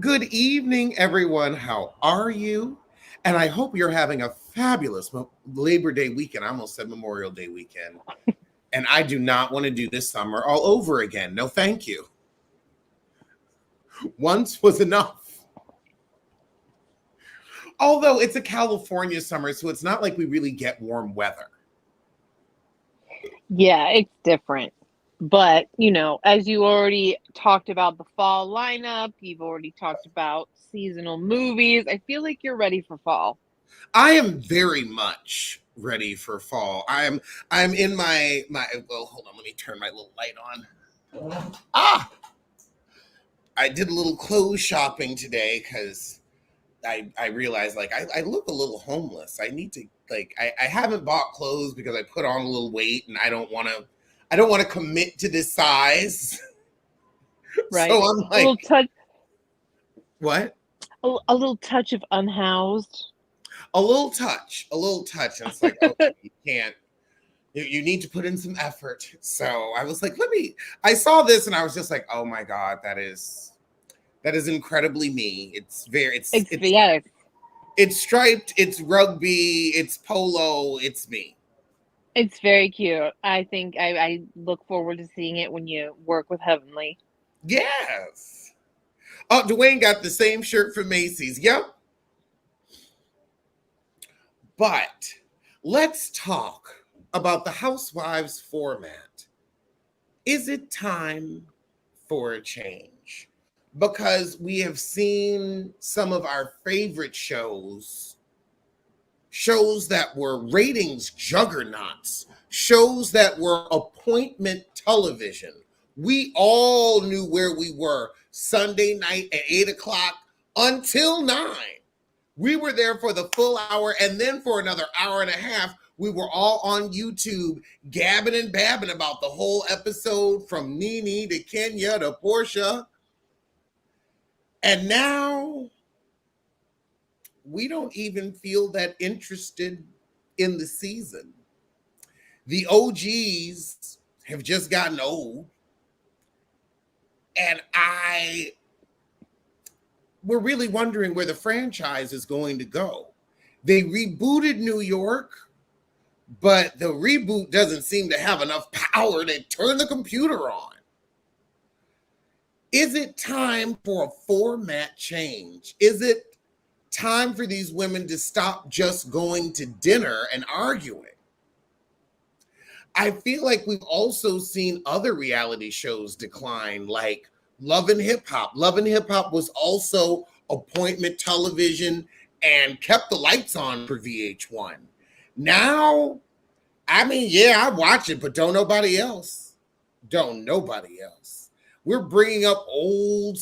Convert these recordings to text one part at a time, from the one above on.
Good evening, everyone. How are you? And I hope you're having a fabulous Labor Day weekend. I almost said Memorial Day weekend. And I do not want to do this summer all over again. No, thank you. Once was enough. Although it's a California summer, so it's not like we really get warm weather. Yeah, it's different. But, as you already talked about the fall lineup, you've already talked about seasonal movies. I feel like you're ready for fall. I am very much ready for fall. I'm in my well, hold on, let me turn my little light on. Ah, I did a little clothes shopping today because I realized like I look a little homeless. I need to I haven't bought clothes because I put on a little weight and I don't want to commit to this size. Right? So I'm A little like, touch, what? a little touch of unhoused. A little touch. And it's like, okay, you can't. You need to put in some effort. So I was like, I saw this and I was just like, oh my God, that is incredibly me. It's very, Yes, it's striped, it's rugby, it's polo, it's me. it's very cute. I think I look forward to seeing it when you work with Heavenly. Yes. Oh, Dwayne got the same shirt from Macy's. Yep. But let's talk about the Housewives format. Is it time for a change? Because we have seen some of our favorite shows that were ratings juggernauts, shows that were appointment television. We all knew where we were Sunday night at 8 o'clock until 9. We were there for the full hour, and then for another hour and a half, we were all on YouTube gabbing and babbing about the whole episode from Nene to Kenya to Portia. And now we don't even feel that interested in the season. The OGs have just gotten old, and we're really wondering where the franchise is going to go. They rebooted New York, but the reboot doesn't seem to have enough power to turn the computer on. Is it time for a format change? Is it time for these women to stop just going to dinner and arguing? I feel like we've also seen other reality shows decline, like Love and Hip Hop. Love and Hip Hop was also appointment television and kept the lights on for VH1. Now, I mean, yeah, I watch it, but don't nobody else. Don't nobody else. We're bringing up old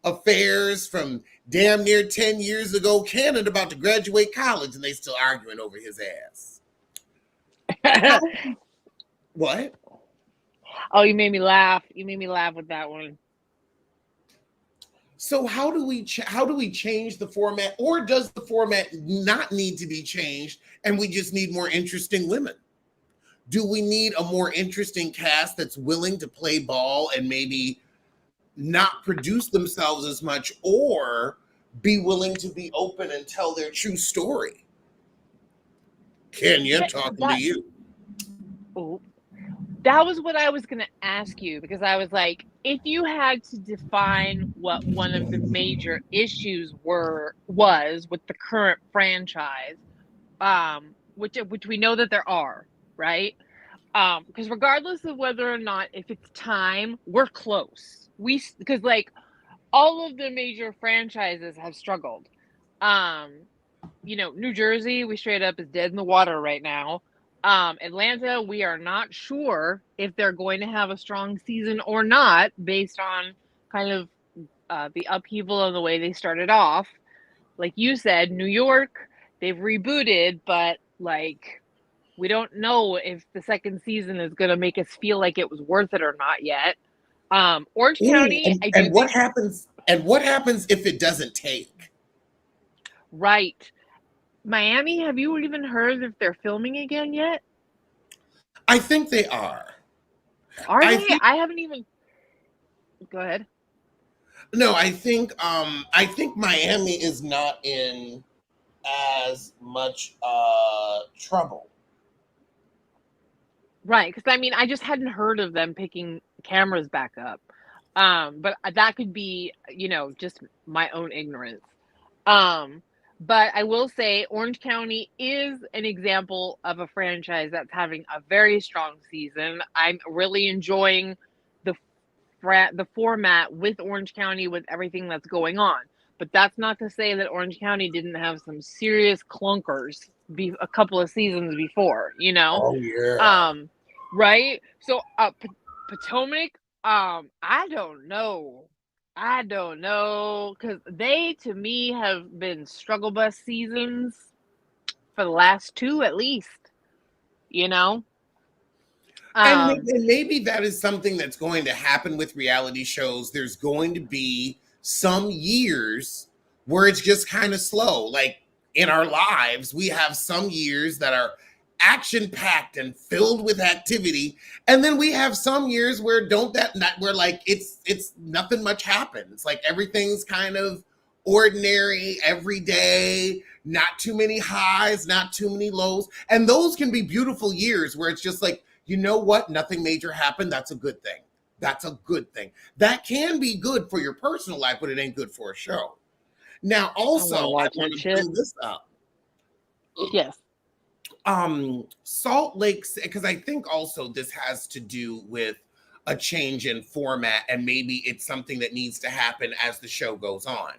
affairs from damn near 10 years ago. Canada about to graduate college and they still arguing over his ass. How, what? Oh, you made me laugh. You made me laugh with that one. So how do we change the format, or does the format not need to be changed and we just need more interesting women? Do we need a more interesting cast that's willing to play ball and maybe not produce themselves as much, or be willing to be open and tell their true story? Kenya, Yeah, talking to that. you. Oh, that was what I was going to ask you because I was like, if you had to define what one of the major issues was with the current franchise, which we know that there are, right? Because regardless of whether or not if it's time, we're close. Because like all of the major franchises have struggled. Um, New Jersey, we straight up is dead in the water right now. Atlanta, we are not sure if they're going to have a strong season or not, based on kind of the upheaval of the way they started off. Like you said, New York, they've rebooted, but like we don't know if the second season is going to make us feel like it was worth it or not yet. Orange Ooh, County, and, I do and what think, happens? And what happens if it doesn't take? right. Miami, have you even heard if they're filming again yet? I think they are. Are I they? think I haven't even. Go ahead. No, I think Miami is not in as much trouble. Right, because I mean, I just hadn't heard of them picking cameras back up. But that could be, just my own ignorance. Um, but I will say Orange County is an example of a franchise that's having a very strong season. I'm really enjoying the the format with Orange County with everything that's going on. But that's not to say that Orange County didn't have some serious clunkers a couple of seasons before, Oh yeah. um, right? So, Potomac, I don't know. I don't know because they, to me, have been struggle bus seasons for the last two at least. You know, um, And maybe that is something that's going to happen with reality shows. There's going to be some years where it's just kind of slow. Like in our lives, we have some years that are action packed and filled with activity, and then we have some years where don't that not where like it's nothing much happens. Like everything's kind of ordinary every day, not too many highs, not too many lows. And those can be beautiful years where it's just like, you know what? Nothing major happened. That's a good thing. That's a good thing. That can be good for your personal life, but it ain't good for a show. Now, I also, want to I watch want that to shit. bring this up. Yes. Salt Lake, because I think also this has to do with a change in format, and maybe it's something that needs to happen as the show goes on.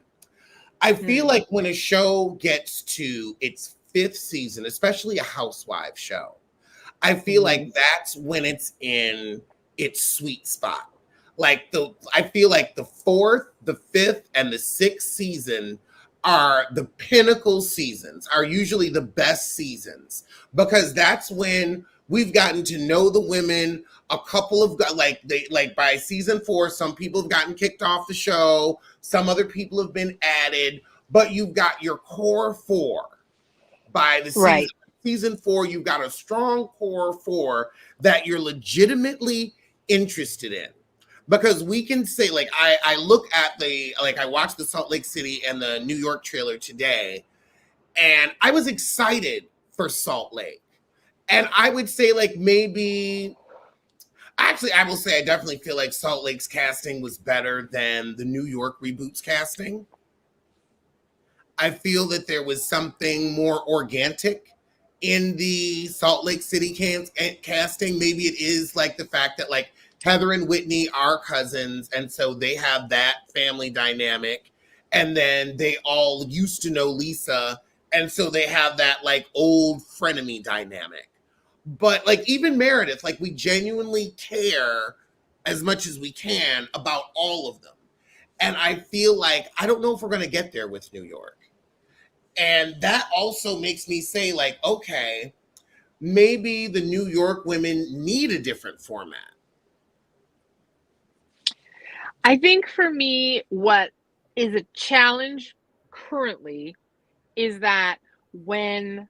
I feel Mm, like when a show gets to its fifth season, especially a Housewives show, I feel mm-hmm. like that's when it's in its sweet spot. I feel like the fourth, the fifth, and the sixth season are the pinnacle seasons, are usually the best seasons because that's when we've gotten to know the women. A couple of like by season four, some people have gotten kicked off the show, some other people have been added, but you've got your core four by the Right. season four. You've got a strong core four that you're legitimately interested in. Because we can say, like, I look at I watched the Salt Lake City and the New York trailer today, and I was excited for Salt Lake. And I would say, like, maybe, actually, I will say I definitely feel like Salt Lake's casting was better than the New York reboot's casting. I feel that there was something more organic in the Salt Lake City casting. Maybe it is like the fact that like Heather and Whitney are cousins, and so they have that family dynamic. And then they all used to know Lisa, and so they have that like old frenemy dynamic. But like even Meredith, like we genuinely care as much as we can about all of them. And I feel like I don't know if we're going to get there with New York. And that also makes me say, like, okay, maybe the New York women need a different format. I think for me, what is a challenge currently is that when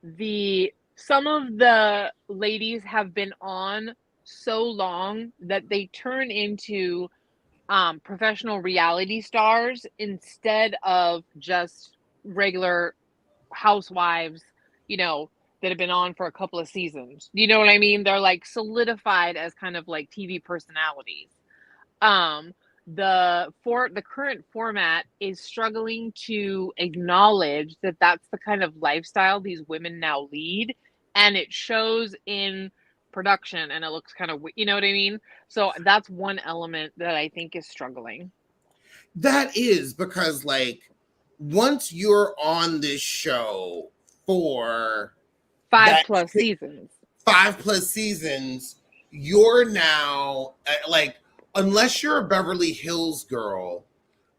the some of the ladies have been on so long that they turn into professional reality stars instead of just regular housewives, you know, that have been on for a couple of seasons. You know what I mean? They're like solidified as kind of like TV personalities. Um, the current format is struggling to acknowledge that that's the kind of lifestyle these women now lead, and it shows in production, and it looks kind of, you know what I mean? So that's one element that I think is struggling. That is because, like, once you're on this show for Five that plus seasons. 5+ seasons, you're now like, unless you're a Beverly Hills girl,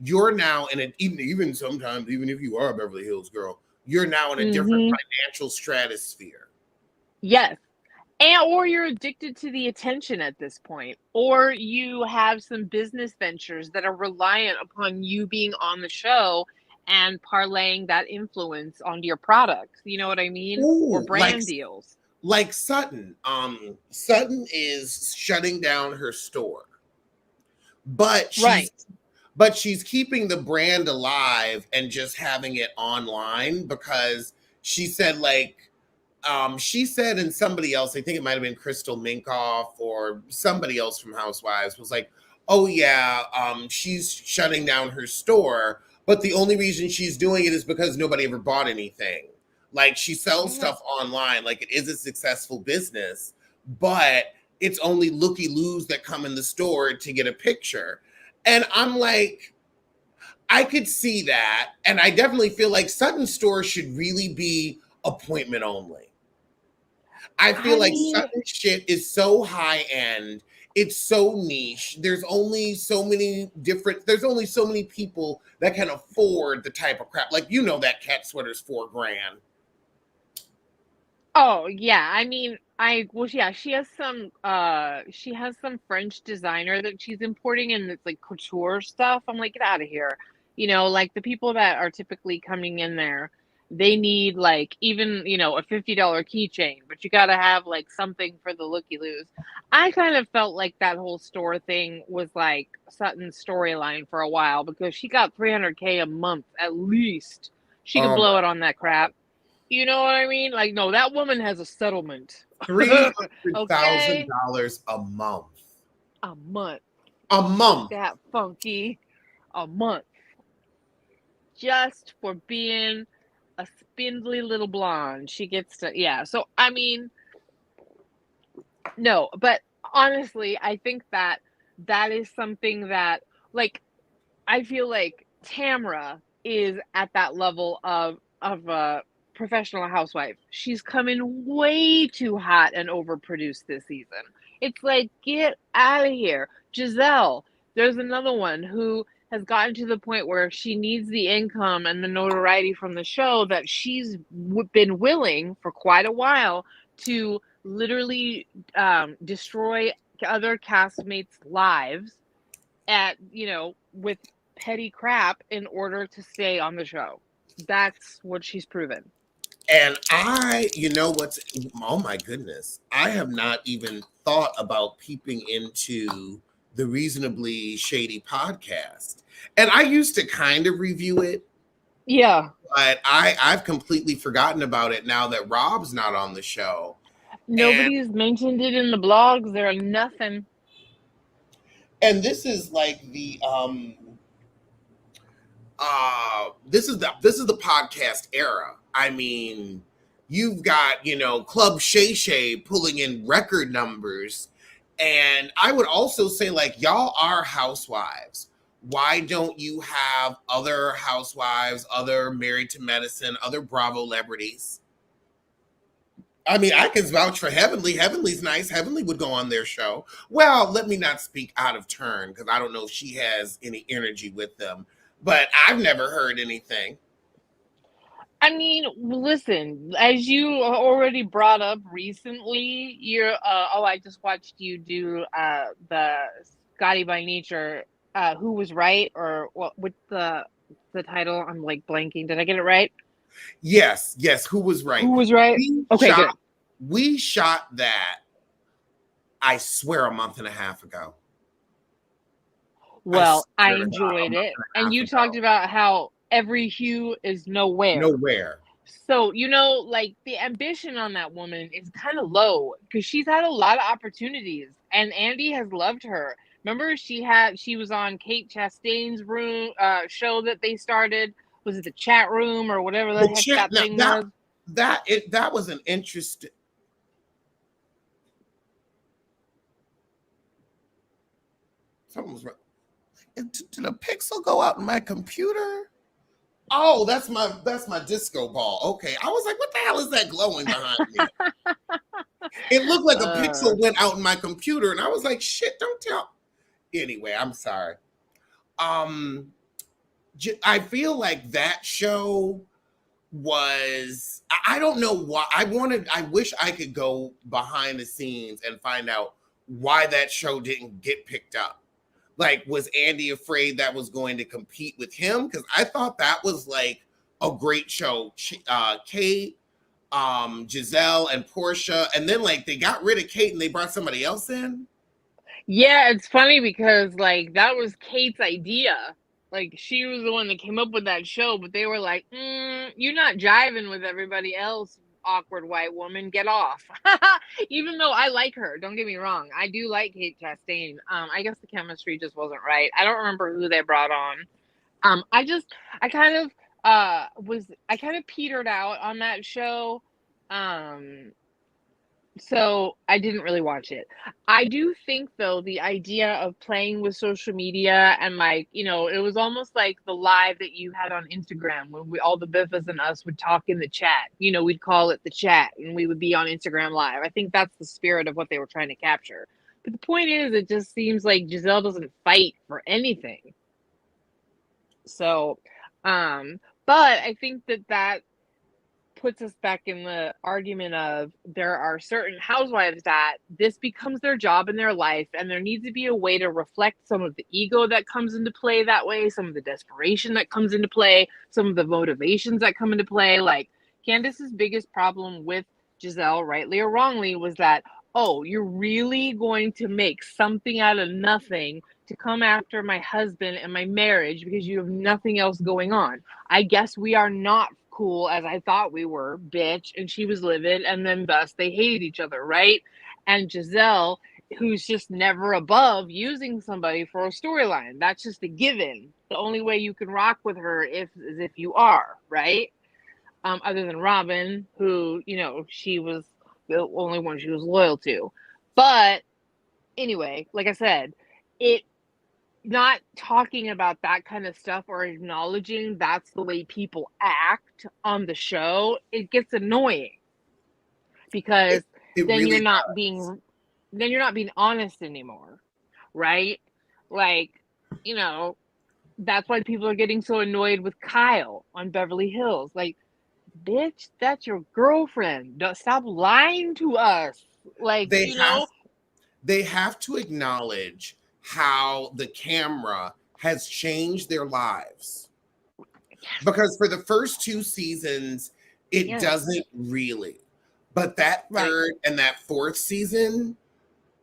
you're now in an even sometimes, even if you are a Beverly Hills girl, you're now in a different Mm-hmm. financial stratosphere. Yes. And or you're addicted to the attention at this point, or you have some business ventures that are reliant upon you being on the show and parlaying that influence onto your products. You know what I mean? Or Ooh, brand deals. like Sutton. Sutton is shutting down her store, but Right. but she's keeping the brand alive and just having it online because she said like she said, and somebody else, I think it might have been Crystal Minkoff or somebody else from Housewives, was like, oh yeah, she's shutting down her store, but the only reason she's doing it is because nobody ever bought anything. Like she sells stuff online, like it is a successful business, but it's only looky-loos that come in the store to get a picture. And I'm like, I could see that. And I definitely feel like Sutton's store should really be appointment only. I feel like Sutton's shit is so high end. It's so niche. There's only so many people that can afford the type of crap. Like, you know, that cat sweater's $4,000. Oh yeah, I mean, yeah, she has some French designer that she's importing and it's like couture stuff. I'm like, get out of here. You know, like the people that are typically coming in there, they need like even, you know, a $50 keychain, but you got to have like something for the looky-loos. I kind of felt like that whole store thing was like Sutton's storyline for a while because she got 300K a month at least. She could blow it on that crap. You know what I mean? Like, no, that woman has a settlement. $300,000 a month. A month. A month. That funky. A month. Just for being a spindly little blonde. She gets to, yeah. So, I mean, no, but honestly, I think that is something that, like, I feel like Tamra is at that level of a professional housewife. She's coming way too hot and overproduced this season. It's like, get out of here. Giselle, there's another one who has gotten to the point where she needs the income and the notoriety from the show that she's been willing for quite a while to literally destroy other castmates' lives at, you know, with petty crap in order to stay on the show. That's what she's proven. And oh my goodness, I have not even thought about peeping into the Reasonably Shady podcast. And I used to kind of review it. Yeah. But I've completely forgotten about it now that Rob's not on the show. Nobody's mentioned it in the blogs. There are nothing. And this is like the this is the podcast era. I mean, you've got, you know, Club Shay Shay pulling in record numbers. And I would also say, like, y'all are housewives. Why don't you have other housewives, other Married to Medicine, other Bravo celebrities? I mean, I can vouch for Heavenly. Heavenly's nice. Heavenly would go on their show. Well, let me not speak out of turn because I don't know if she has any energy with them. But I've never heard anything. I mean, listen, as you already brought up recently, I just watched you do the Scotty by Nature, Who Was Right, or what with the title? I'm like blanking. Did I get it right? Yes, Who Was Right? Who Was Right? Good. We shot that, I swear, a month and a half ago. Well, I enjoyed it. And you talked about how every hue is nowhere. Nowhere. So, you know, like the ambition on that woman is kind of low because she's had a lot of opportunities and Andy has loved her. Remember, she was on Kate Chastain's show that they started. Was it the chat room or whatever the heck that thing was? That was an interesting. Something was wrong. Did a pixel go out in my computer? Oh, that's my disco ball. Okay. I was like, what the hell is that glowing behind me? It looked like a pixel went out in my computer, and I was like, shit, don't tell. Anyway, I'm sorry. I feel like that show was, I don't know why. I wish I could go behind the scenes and find out why that show didn't get picked up. Like, was Andy afraid that was going to compete with him? Because I thought that was like a great show. Kate, Giselle, and Portia. And then like they got rid of Kate and they brought somebody else in. Yeah, it's funny because like that was Kate's idea. Like, she was the one that came up with that show, but they were like, you're not jiving with everybody else, awkward white woman. Get off. Even though I like her, don't get me wrong. I do like Kate Chastain. I guess the chemistry just wasn't right. I don't remember who they brought on. I kind of I kind of petered out on that show. Um, so I didn't really watch it. I do think though the idea of playing with social media and like, it was almost like the live that you had on Instagram when we all the Biffas and us would talk in the chat. We'd call it the chat and we would be on Instagram live. I think that's the spirit of what they were trying to capture. But the point is it just seems like Giselle doesn't fight for anything. So, but I think that puts us back in the argument of there are certain housewives that this becomes their job in their life, and there needs to be a way to reflect some of the ego that comes into play that way, some of the desperation that comes into play, some of the motivations that come into play. Like Candace's biggest problem with Giselle, rightly or wrongly, was that, oh, you're really going to make something out of nothing to come after my husband and my marriage because you have nothing else going on. I guess we are not cool as I thought we were, bitch. And she was livid, and then thus they hated each other, right? And Giselle, who's just never above using somebody for a storyline. That's just a given. The only way you can rock with her is if you are, right? Other than Robin, who, she was the only one she was loyal to. But anyway, like I said, it not talking about that kind of stuff or acknowledging that's the way people act on the show, it gets annoying because It then really you're not does. being honest anymore, right? Like, that's why people are getting so annoyed with Kyle on Beverly Hills. Like, bitch, that's your girlfriend. Stop lying to us. Like, They have they have to acknowledge how the camera has changed their lives. Because for the first two seasons, it yes, doesn't really. But that right, third and that fourth season,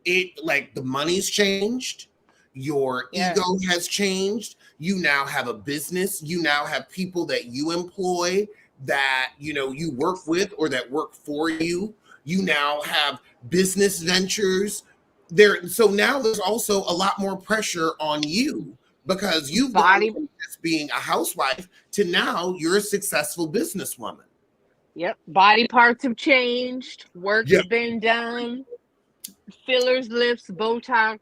it like the money's changed, your ego yes, has changed. You now have a business, you now have people that you employ that you work with or that work for you. You now have business ventures there. So now there's also a lot more pressure on you because you've gone body. from just being a housewife to now you're a successful businesswoman. Yep, body parts have changed. Work's Yeah. been done. Fillers, lips, Botox.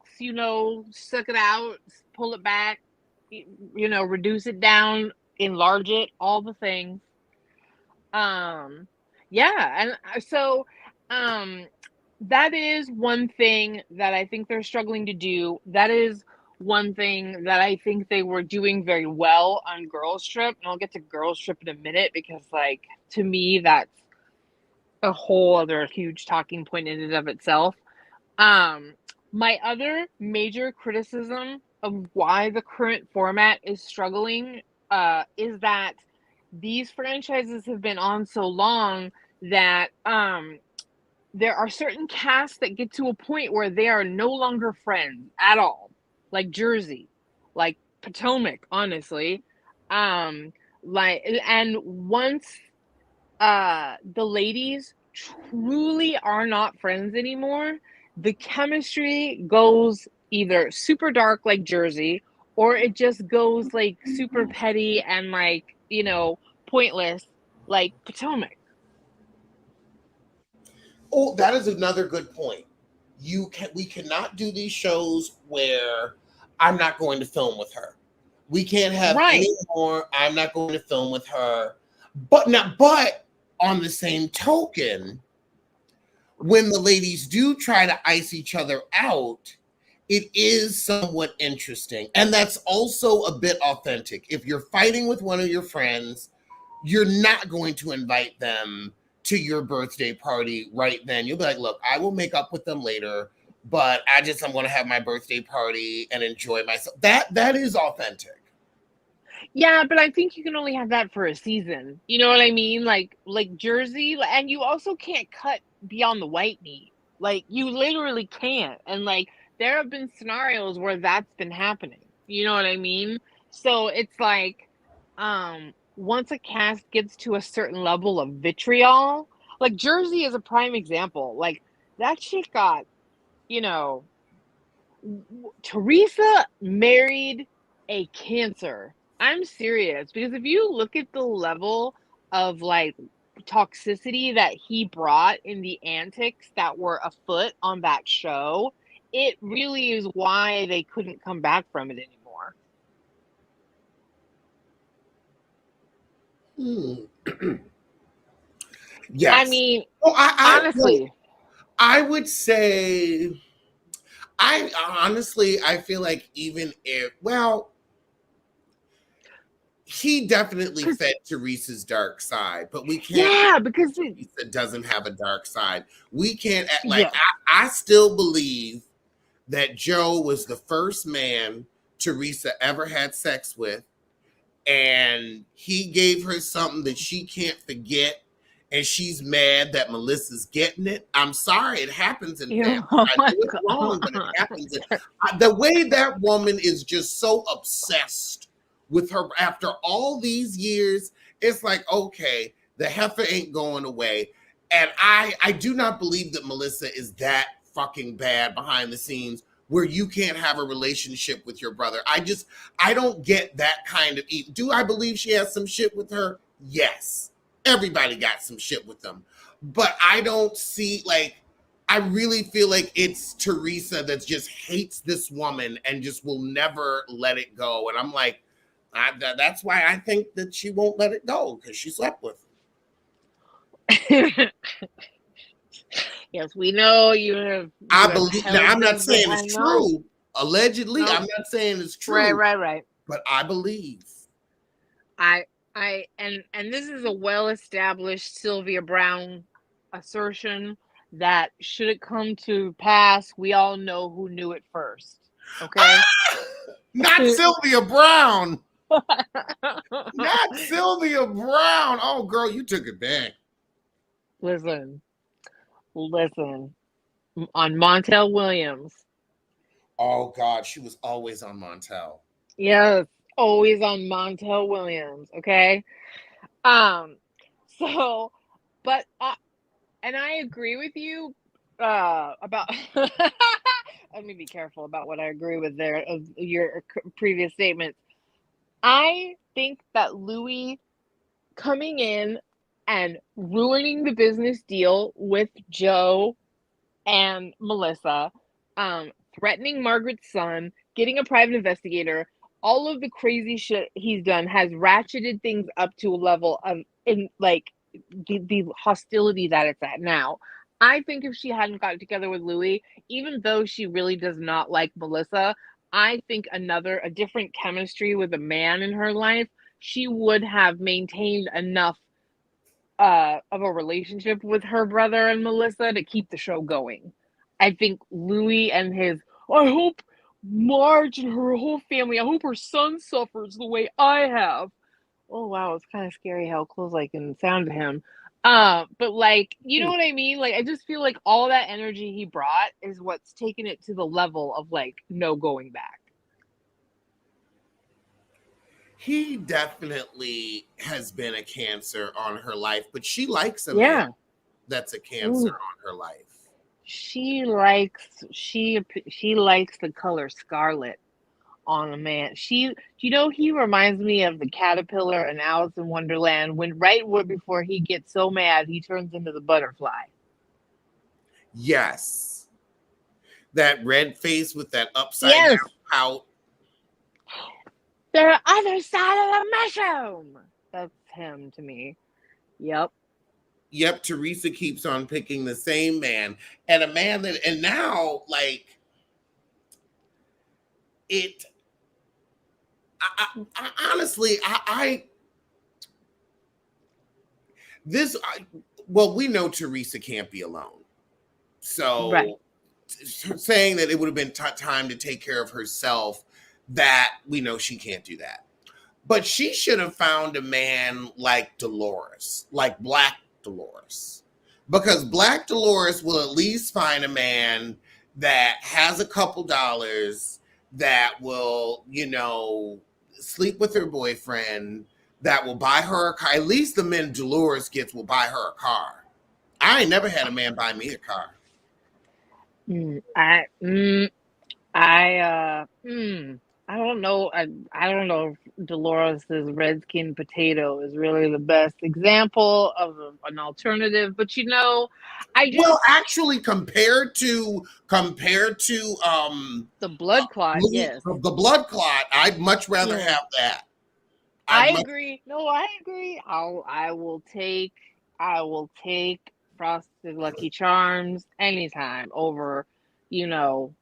Suck it out, pull it back. Reduce it down, enlarge it, all the things. Yeah, and so, um, that is one thing that I think they're struggling to do. That is one thing that I think they were doing very well on Girls Trip, and I'll get to Girls Trip in a minute because, like, to me, that's a whole other huge talking point in and of itself. Um, my other major criticism of why the current format is struggling is that these franchises have been on so long that there are certain casts that get to a point where they are no longer friends at all, like Jersey, like Potomac, honestly. Like, and once the ladies truly are not friends anymore, the chemistry goes either super dark like Jersey, or it just goes like super petty and like, pointless like Potomac. Oh, that is another good point. We cannot do these shows where I'm not going to film with her. We can't have Right. any more. I'm not going to film with her. But on the same token, when the ladies do try to ice each other out, it is somewhat interesting. And that's also a bit authentic. If you're fighting with one of your friends, you're not going to invite them to your birthday party right then. You'll be like, look, I will make up with them later, but I'm going to have my birthday party and enjoy myself. That is authentic. Yeah, but I think you can only have that for a season. You know what I mean? Like Jersey, and you also can't cut beyond the white meat. Like you literally can't. And like there have been scenarios where that's been happening. You know what I mean? So it's like, once a cast gets to a certain level of vitriol, like Jersey is a prime example. Like that chick got, you know, Teresa married a cancer. I'm serious because if you look at the level of like toxicity that he brought in the antics that were afoot on that show, it really is why they couldn't come back from it anymore. Hmm. I Yes. mean, Well, honestly, I would say, I honestly, I feel like even if, well, he definitely because fed Teresa's dark side, but we can't yeah, because Teresa doesn't have a dark side. We can't act like, yeah, I still believe that Joe was the first man Teresa ever had sex with, and he gave her something that she can't forget, and she's mad that Melissa's getting it. I'm sorry, it happens in families. oh I my know it's wrong, but it god, happens. The way that woman is just so obsessed with her after all these years, it's like, okay, the heifer ain't going away. And I do not believe that Melissa is that fucking bad behind the scenes where you can't have a relationship with your brother. I don't get that kind of. Do I believe she has some shit with her? Yes. Everybody got some shit with them. But I don't see, like, I really feel like it's Teresa that just hates this woman and just will never let it go. And I'm like, that's why I think that she won't let it go, because she slept with yes, we know I you have believe. Now, I'm held not them, but saying I it's know. true. Allegedly, I'm Nope. not saying it's Right, true, right, right. but I believe. I and this is a well-established Sylvia Brown assertion that should it come to pass, we all know who knew it first. Okay? Not Sylvia Brown. Not Sylvia Brown. Oh, girl, you took it back. Listen, listen. On Montel Williams. Oh, God, she was always on Montel. Yes, always on Montel Williams, okay? Um, so, but and I agree with you about let me be careful about what I agree with there of your previous statements. I think that Louis coming in and ruining the business deal with Joe and Melissa, threatening Margaret's son, getting a private investigator, all of the crazy shit he's done has ratcheted things up to a level of in like the hostility that it's at now. I think if she hadn't gotten together with Louis, even though she really does not like Melissa, I think a different chemistry with a man in her life, she would have maintained enough of a relationship with her brother and Melissa to keep the show going. I think Louis and his I hope Marge and her whole family, I hope her son suffers the way I have. Oh wow, it's kind of scary how close I can sound to him. But like, you know what I mean? Like I just feel like all that energy he brought is what's taken it to the level of like no going back. He definitely has been a cancer on her life, but she likes a man Yeah. that's a cancer Ooh. on her life. She likes the color scarlet on a man. He reminds me of the caterpillar in Alice in Wonderland when before he gets so mad he turns into the butterfly. Yes. That red face with that upside Yes, down pout. the other side of the mushroom. That's him to me. Yep. Yep, Teresa keeps on picking the same man. And a man that, and now, like, it, honestly, this, well, we know Teresa can't be alone. Right. So saying that it would have been time to take care of herself, that we know she can't do that. But she should have found a man like Dolores, like Black Dolores, because Black Dolores will at least find a man that has a couple dollars, that will, sleep with her boyfriend that will buy her a car. At least the men Dolores gets will buy her a car. I ain't never had a man buy me a car. Mm, I mm, I I don't know. I don't know if Dolores' red skin potato is really the best example of an alternative, but I Well, just actually, compared to the blood clot, yes. the blood clot, I'd much rather Yeah. have that. I'd I much agree. No, I agree. I will take frosted Lucky Charms anytime over, you know,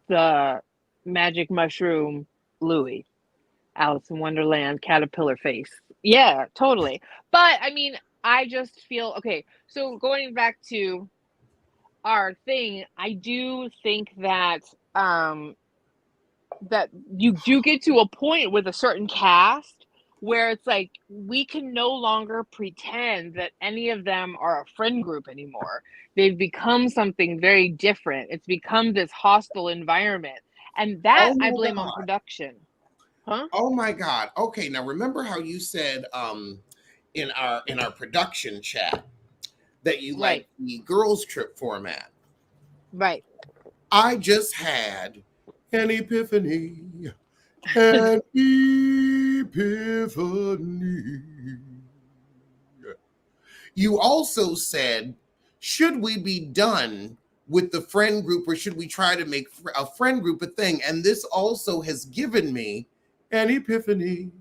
the magic mushroom Louis. Alice in Wonderland caterpillar face. Yeah, totally. But I mean, I just feel okay. So going back to our thing, I do think um that you do get to a point with a certain cast where it's like we can no longer pretend that any of them are a friend group anymore. They've become something very different. It's become this hostile environment. And that oh I my blame on god. production. Huh? Oh my god. Okay, now remember how you said in our production chat that you like Right. the girls trip format. Right. I just had an epiphany. An epiphany. You also said, should we be done with the friend group or should we try to make a friend group a thing? And this also has given me an epiphany,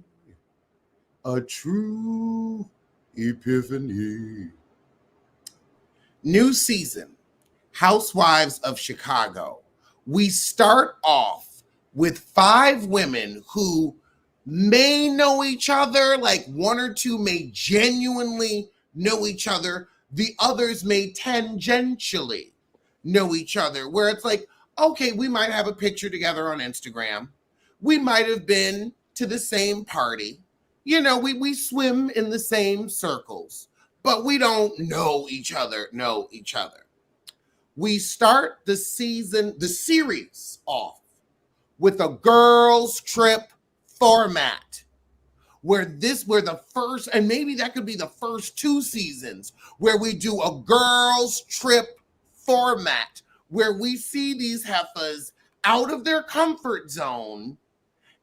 a true epiphany. New season, Housewives of Chicago. We start off with five women who may know each other, like one or two may genuinely know each other, the others may tangentially know each other, where it's like, okay, we might have a picture together on Instagram. We might have been to the same party. We swim in the same circles, but we don't know each other. We start the series off with a girls trip format where the first, and maybe that could be the first two seasons, where we do a girls trip format where we see these heifers out of their comfort zone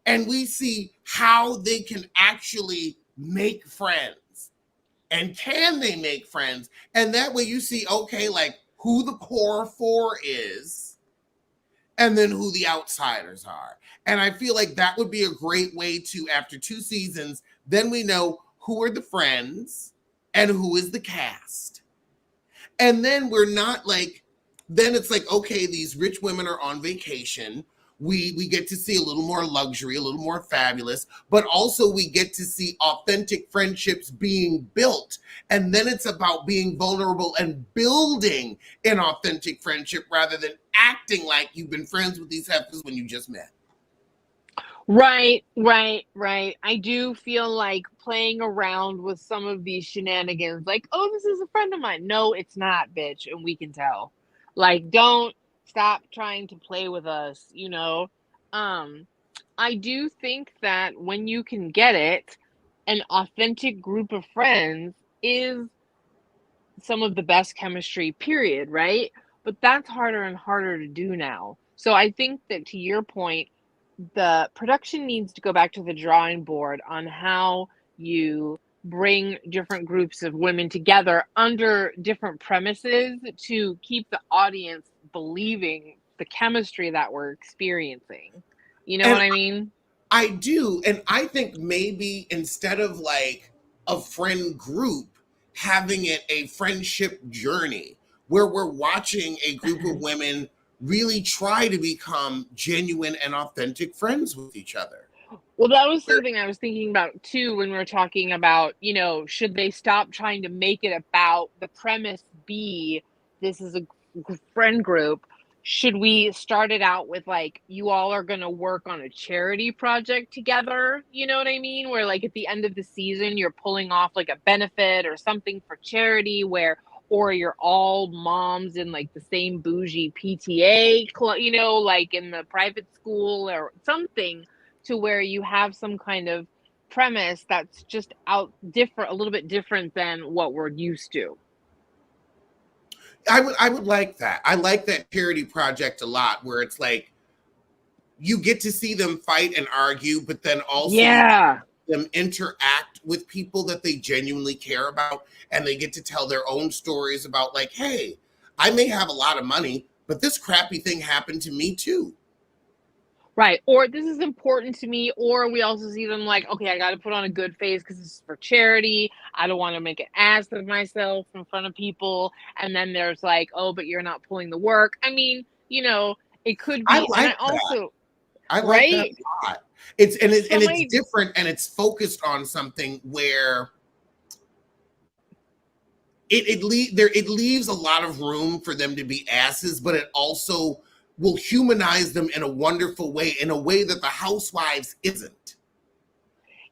and we see how they can actually make friends. And can they make friends? And that way you see, okay, like who the core four is and then who the outsiders are. And I feel like that would be a great way to, after two seasons, then we know who are the friends and who is the cast. And then we're not like, then it's like, okay, these rich women are on vacation. We get to see a little more luxury, a little more fabulous, but also we get to see authentic friendships being built. And then it's about being vulnerable and building an authentic friendship rather than acting like you've been friends with these heifers when you just met. Right, right, right. I do feel like playing around with some of these shenanigans, like, oh, this is a friend of mine. No, it's not, bitch, and we can tell. Like, don't stop trying to play with us. Um, I do think that when you can get it, an authentic group of friends is some of the best chemistry, period, right? But that's harder and harder to do now. So I think that to your point, the production needs to go back to the drawing board on how you bring different groups of women together under different premises to keep the audience believing the chemistry that we're experiencing. You know And what I mean? I do. And I think maybe instead of like a friend group, having it a friendship journey where we're watching a group of women really try to become genuine and authentic friends with each other. Well, that was something I was thinking about too when we were talking about, should they stop trying to make it about the premise be this is a friend group? Should we start it out with like, you all are going to work on a charity project together? You know what I mean? Where like at the end of the season, you're pulling off like a benefit or something for charity or you're all moms in like the same bougie PTA club, like in the private school or something to where you have some kind of premise that's just out different, a little bit different than what we're used to. I would like that. I like that charity project a lot, where it's like you get to see them fight and argue, but then also you get Yeah. them interact with people that they genuinely care about, and they get to tell their own stories about, like, hey, I may have a lot of money, but this crappy thing happened to me too. Right. Or this is important to me. Or we also see them like, okay, I got to put on a good face because this is for charity. I don't want to make an ass of myself in front of people. And then there's like, oh, but you're not pulling the work. I mean, it could I be. And I like that. also, I like that right? a lot. It's Somebody, different, and it's focused on something where it leaves a lot of room for them to be asses, but it also will humanize them in a wonderful way, in a way that the Housewives isn't.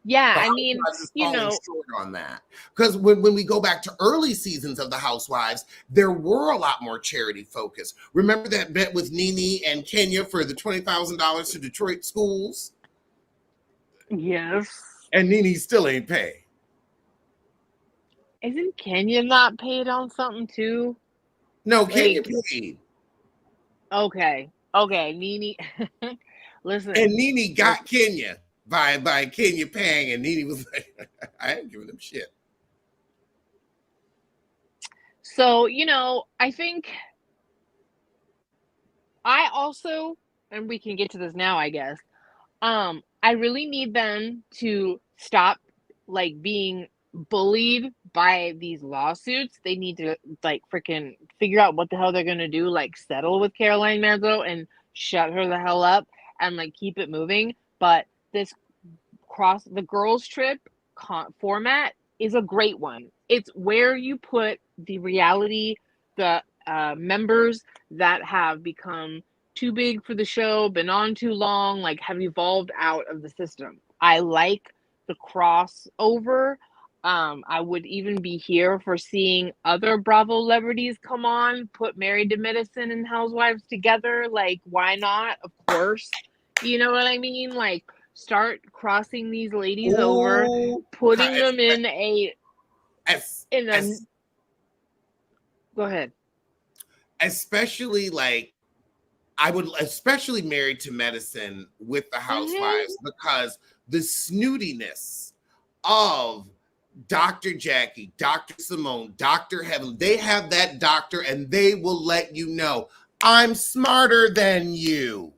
yeah, The I mean, Housewives is falling short on that. Because when we go back to early seasons of the Housewives, there were a lot more charity focus. Remember that bet with Nene and Kenya for the $20,000 to Detroit schools? yes. And Nene still ain't paid. Isn't Kenya not paid on something too? No, Kenya Like, paid. okay, Nene, listen, And Nene listen. got Kenya by Kenya paying, and Nene was like, I ain't giving them shit. So, I think I also, and we can get to this now, I guess. I really need them to stop like being bullied by these lawsuits. They need to like freaking figure out what the hell they're gonna do, like settle with Caroline Manzo and shut her the hell up and like keep it moving. But this cross the girls trip format is a great one. It's where you put the reality, the members that have become too big for the show, been on too long, like have evolved out of the system. I like the crossover. I would even be here for seeing other Bravo celebrities come on, put Married to Medicine and Housewives together. Like, why not? Of course. You know what I mean? Like, start crossing these ladies over, Oh, putting them in a as, in a. as Go ahead. especially like I would especially Married to Medicine with the Mm-hmm. Housewives, because the snootiness of Dr. Jackie, Dr. Simone, Dr. Heaven, they have that doctor, and they will let you know, I'm smarter than you.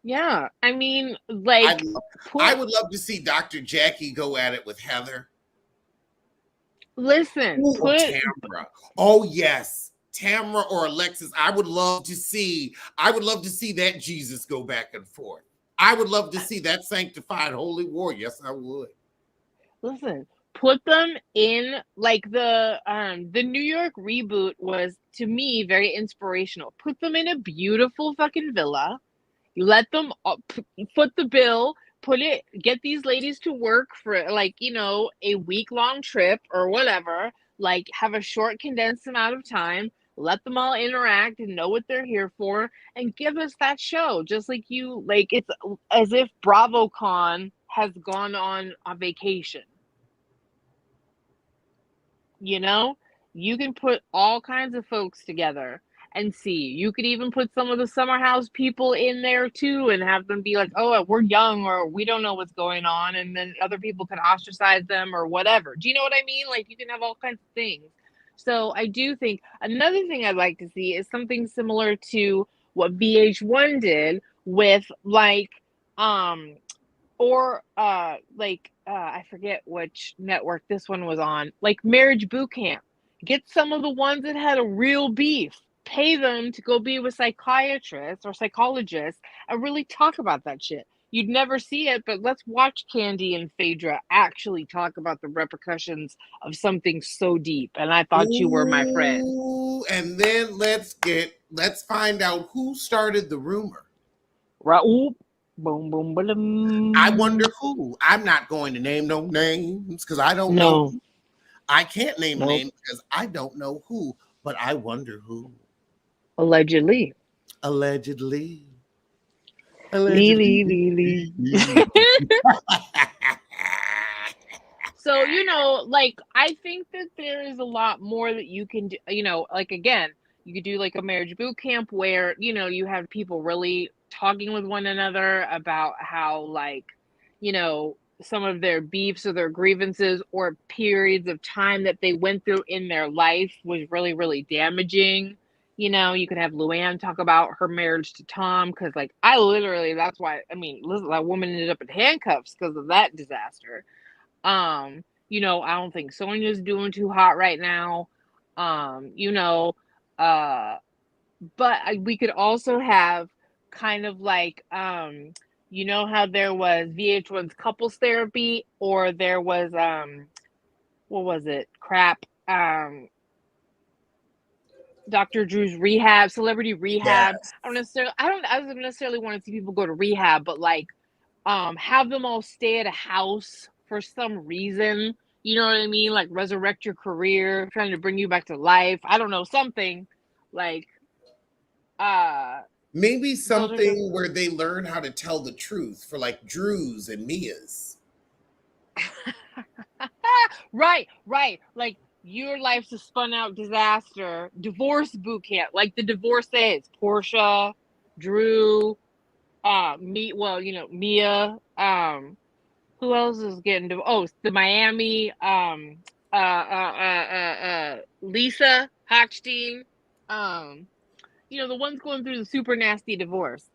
Yeah, I mean, I like, love, I put would love to see Dr. Jackie go at it with Heather. listen, Ooh, or put Tamra. Oh yes. Tamra or Alexis. I would love to see that Jesus go back and forth. I would love to see that sanctified holy war. Yes, I would. listen, put them in like the New York reboot was to me very inspirational. Put them in a beautiful fucking villa. You let them foot the bill, get these ladies to work for like, a week long trip or whatever, like have a short, condensed amount of time, let them all interact and know what they're here for, and give us that show. Just like it's as if BravoCon has gone on a vacation. You know, you can put all kinds of folks together and see. You could even put some of the summer house people in there too and have them be like, oh, we're young or we don't know what's going on. And then other people can ostracize them or whatever. Do you know what I mean? Like, you can have all kinds of things. So I do think another thing I'd like to see is something similar to what VH1 did with um, I forget which network this one was on, like Marriage Boot Camp. Get some of the ones that had a real beef, pay them to go be with psychiatrists or psychologists and really talk about that shit. You'd never see it, but let's watch Candy and Phaedra actually talk about the repercussions of something so deep. And I thought you were my friend. Ooh, and then let's find out who started the rumor. Right? Boom, boom, I boom. wonder who. I'm not going to name no names because I don't know. No, I can't name nope. names because I don't know who, but I wonder who. Allegedly. Allegedly. Allegedly. Lee, Lee, Lee, Lee. So, like, I think that there is a lot more that you can do, like, again, you could do like a marriage boot camp where, you have people really talking with one another about how, like, some of their beefs or their grievances or periods of time that they went through in their life was really, really damaging. You could have Luann talk about her marriage to Tom because, like, that's why, I mean, listen, that woman ended up in handcuffs because of that disaster. I don't think Sonya's doing too hot right now. Um, you know, uh, but we could also have kind of like, how there was VH1's couples therapy, or there was, what was it? Crap. Dr. Drew's rehab, celebrity rehab. Yes. I don't necessarily want to see people go to rehab, but like, have them all stay at a house for some reason. You know what I mean? Like, resurrect your career, trying to bring you back to life. I don't know, something like, uh Maybe those are just something where they learn how to tell the truth for like Drew's and Mia's. right. Like, your life's a spun out disaster. Divorce boot camp, like the divorcees, Portia, Drew, Mia, who else is getting the Miami, Lisa Hochstein, the ones going through the super nasty divorce.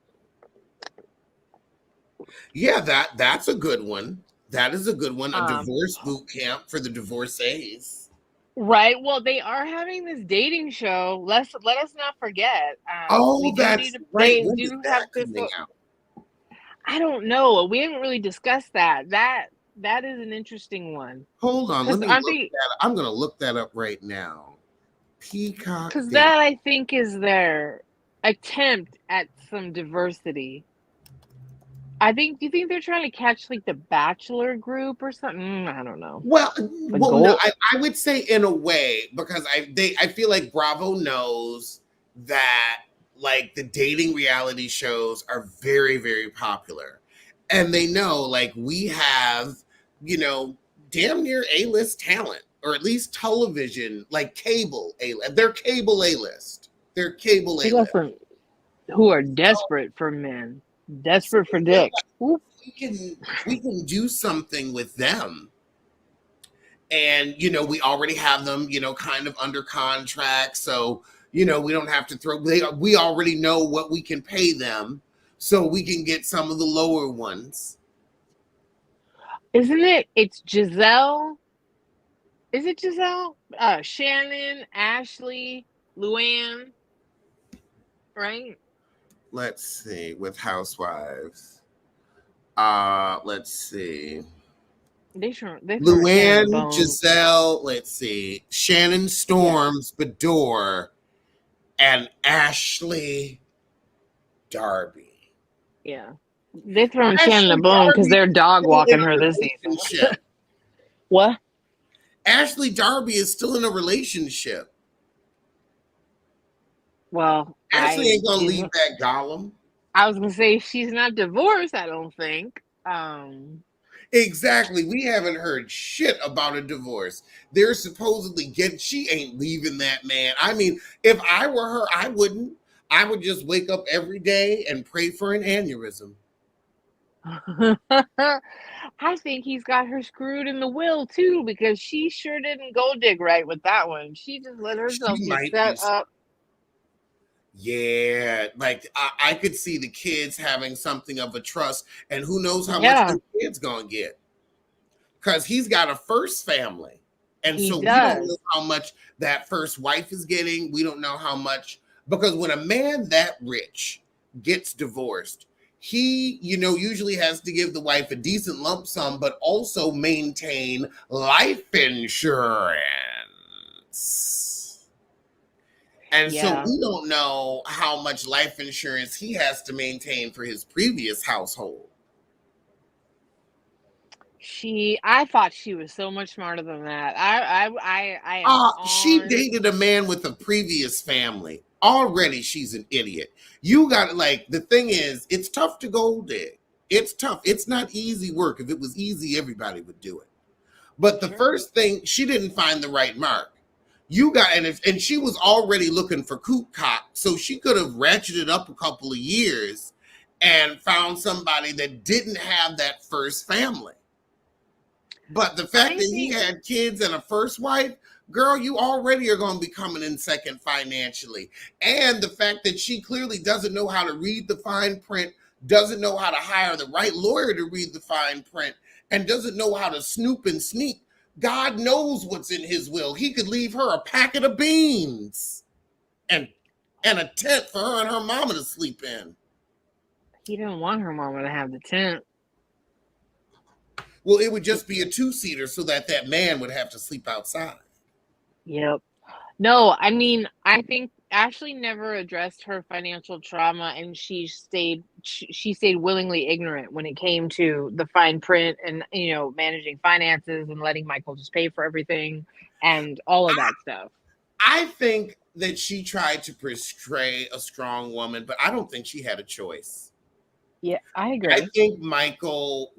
Yeah, that's a good one. That is a good one. A Um, divorce boot camp for the divorcees. right. Well, they are having this dating show. Let us not forget. We Oh, do need that's to. right. They When is do have that to. coming out? I don't know. We haven't really discussed that. That is an interesting one Hold on, let because me aren't look they? that up. I'm gonna look that up right now. Peacock Because date. that, I think, is their attempt at some diversity. Do you think they're trying to catch like the Bachelor group or something? I don't know. The Well, no, goal. I would say in a way because I feel like Bravo knows that like the dating reality shows are very very popular, and they know like we have you know damn near A-list talent or at least television like cable A-list. They're cable A-list. They're cable They got A-list. some who are So, desperate for men, desperate for yeah, dick. Whoop. we can do something with them. And we already have them kind of under contract, so we don't have to we already know what we can pay them, so we can get some of the lower ones. Isn't it? It's Giselle. Is it Giselle? Shannon, Ashley, Luann, right? Let's see with Housewives. Let's see. They throwing Shannon a Luann, bone. Giselle, let's see, Shannon Yeah, Storms Bedore, and Ashley Darby. yeah. They throwing Shannon a Ashley bone because Darby they're is dog still in walking a her this season. relationship. What? Ashley Darby is still in a relationship. Well, Ashley ain't gonna she's. leave that Gollum. I was gonna say she's not divorced. I don't think. Exactly. We haven't heard shit about a divorce. They're supposedly she ain't leaving that man. I mean, if I were her, I wouldn't. I would just wake up every day and pray for an aneurysm. I think he's got her screwed in the will too because she sure didn't go dig right with that one. She just let herself She get might set be. up. Yeah, like I could see the kids having something of a trust, and who knows how much Yeah, the kid's gonna get. Because he's got a first family. And he so we don't know does. how much that first wife is getting. We don't know how much, because when a man that rich gets divorced, he, usually has to give the wife a decent lump sum, but also maintain life insurance. And so Yeah. we don't know how much life insurance he has to maintain for his previous household. I thought she was so much smarter than that. I am She on. dated a man with a previous family. already she's an idiot. You got like the thing is, it's tough to gold dig. It's tough. It's not easy work. If it was easy, everybody would do it. But the Sure. first thing, she didn't find the right mark. You got and she was already looking for coot cock, so she could have ratcheted up a couple of years and found somebody that didn't have that first family. But the fact I that he think had kids and a first wife, girl, you already are going to be coming in second financially. And the fact that she clearly doesn't know how to read the fine print, doesn't know how to hire the right lawyer to read the fine print, and doesn't know how to snoop and sneak. God knows what's in his will. He could leave her a packet of beans and a tent for her and her mama to sleep in. he didn't want her mama to have the tent. Well, it would just be a two-seater so that that man would have to sleep outside. Yep. No, I mean, I think Ashley never addressed her financial trauma, and she stayed willingly ignorant when it came to the fine print and managing finances and letting Michael just pay for everything and all of that stuff. I think that she tried to portray a strong woman, but I don't think she had a choice. Yeah, I I agree. think Michael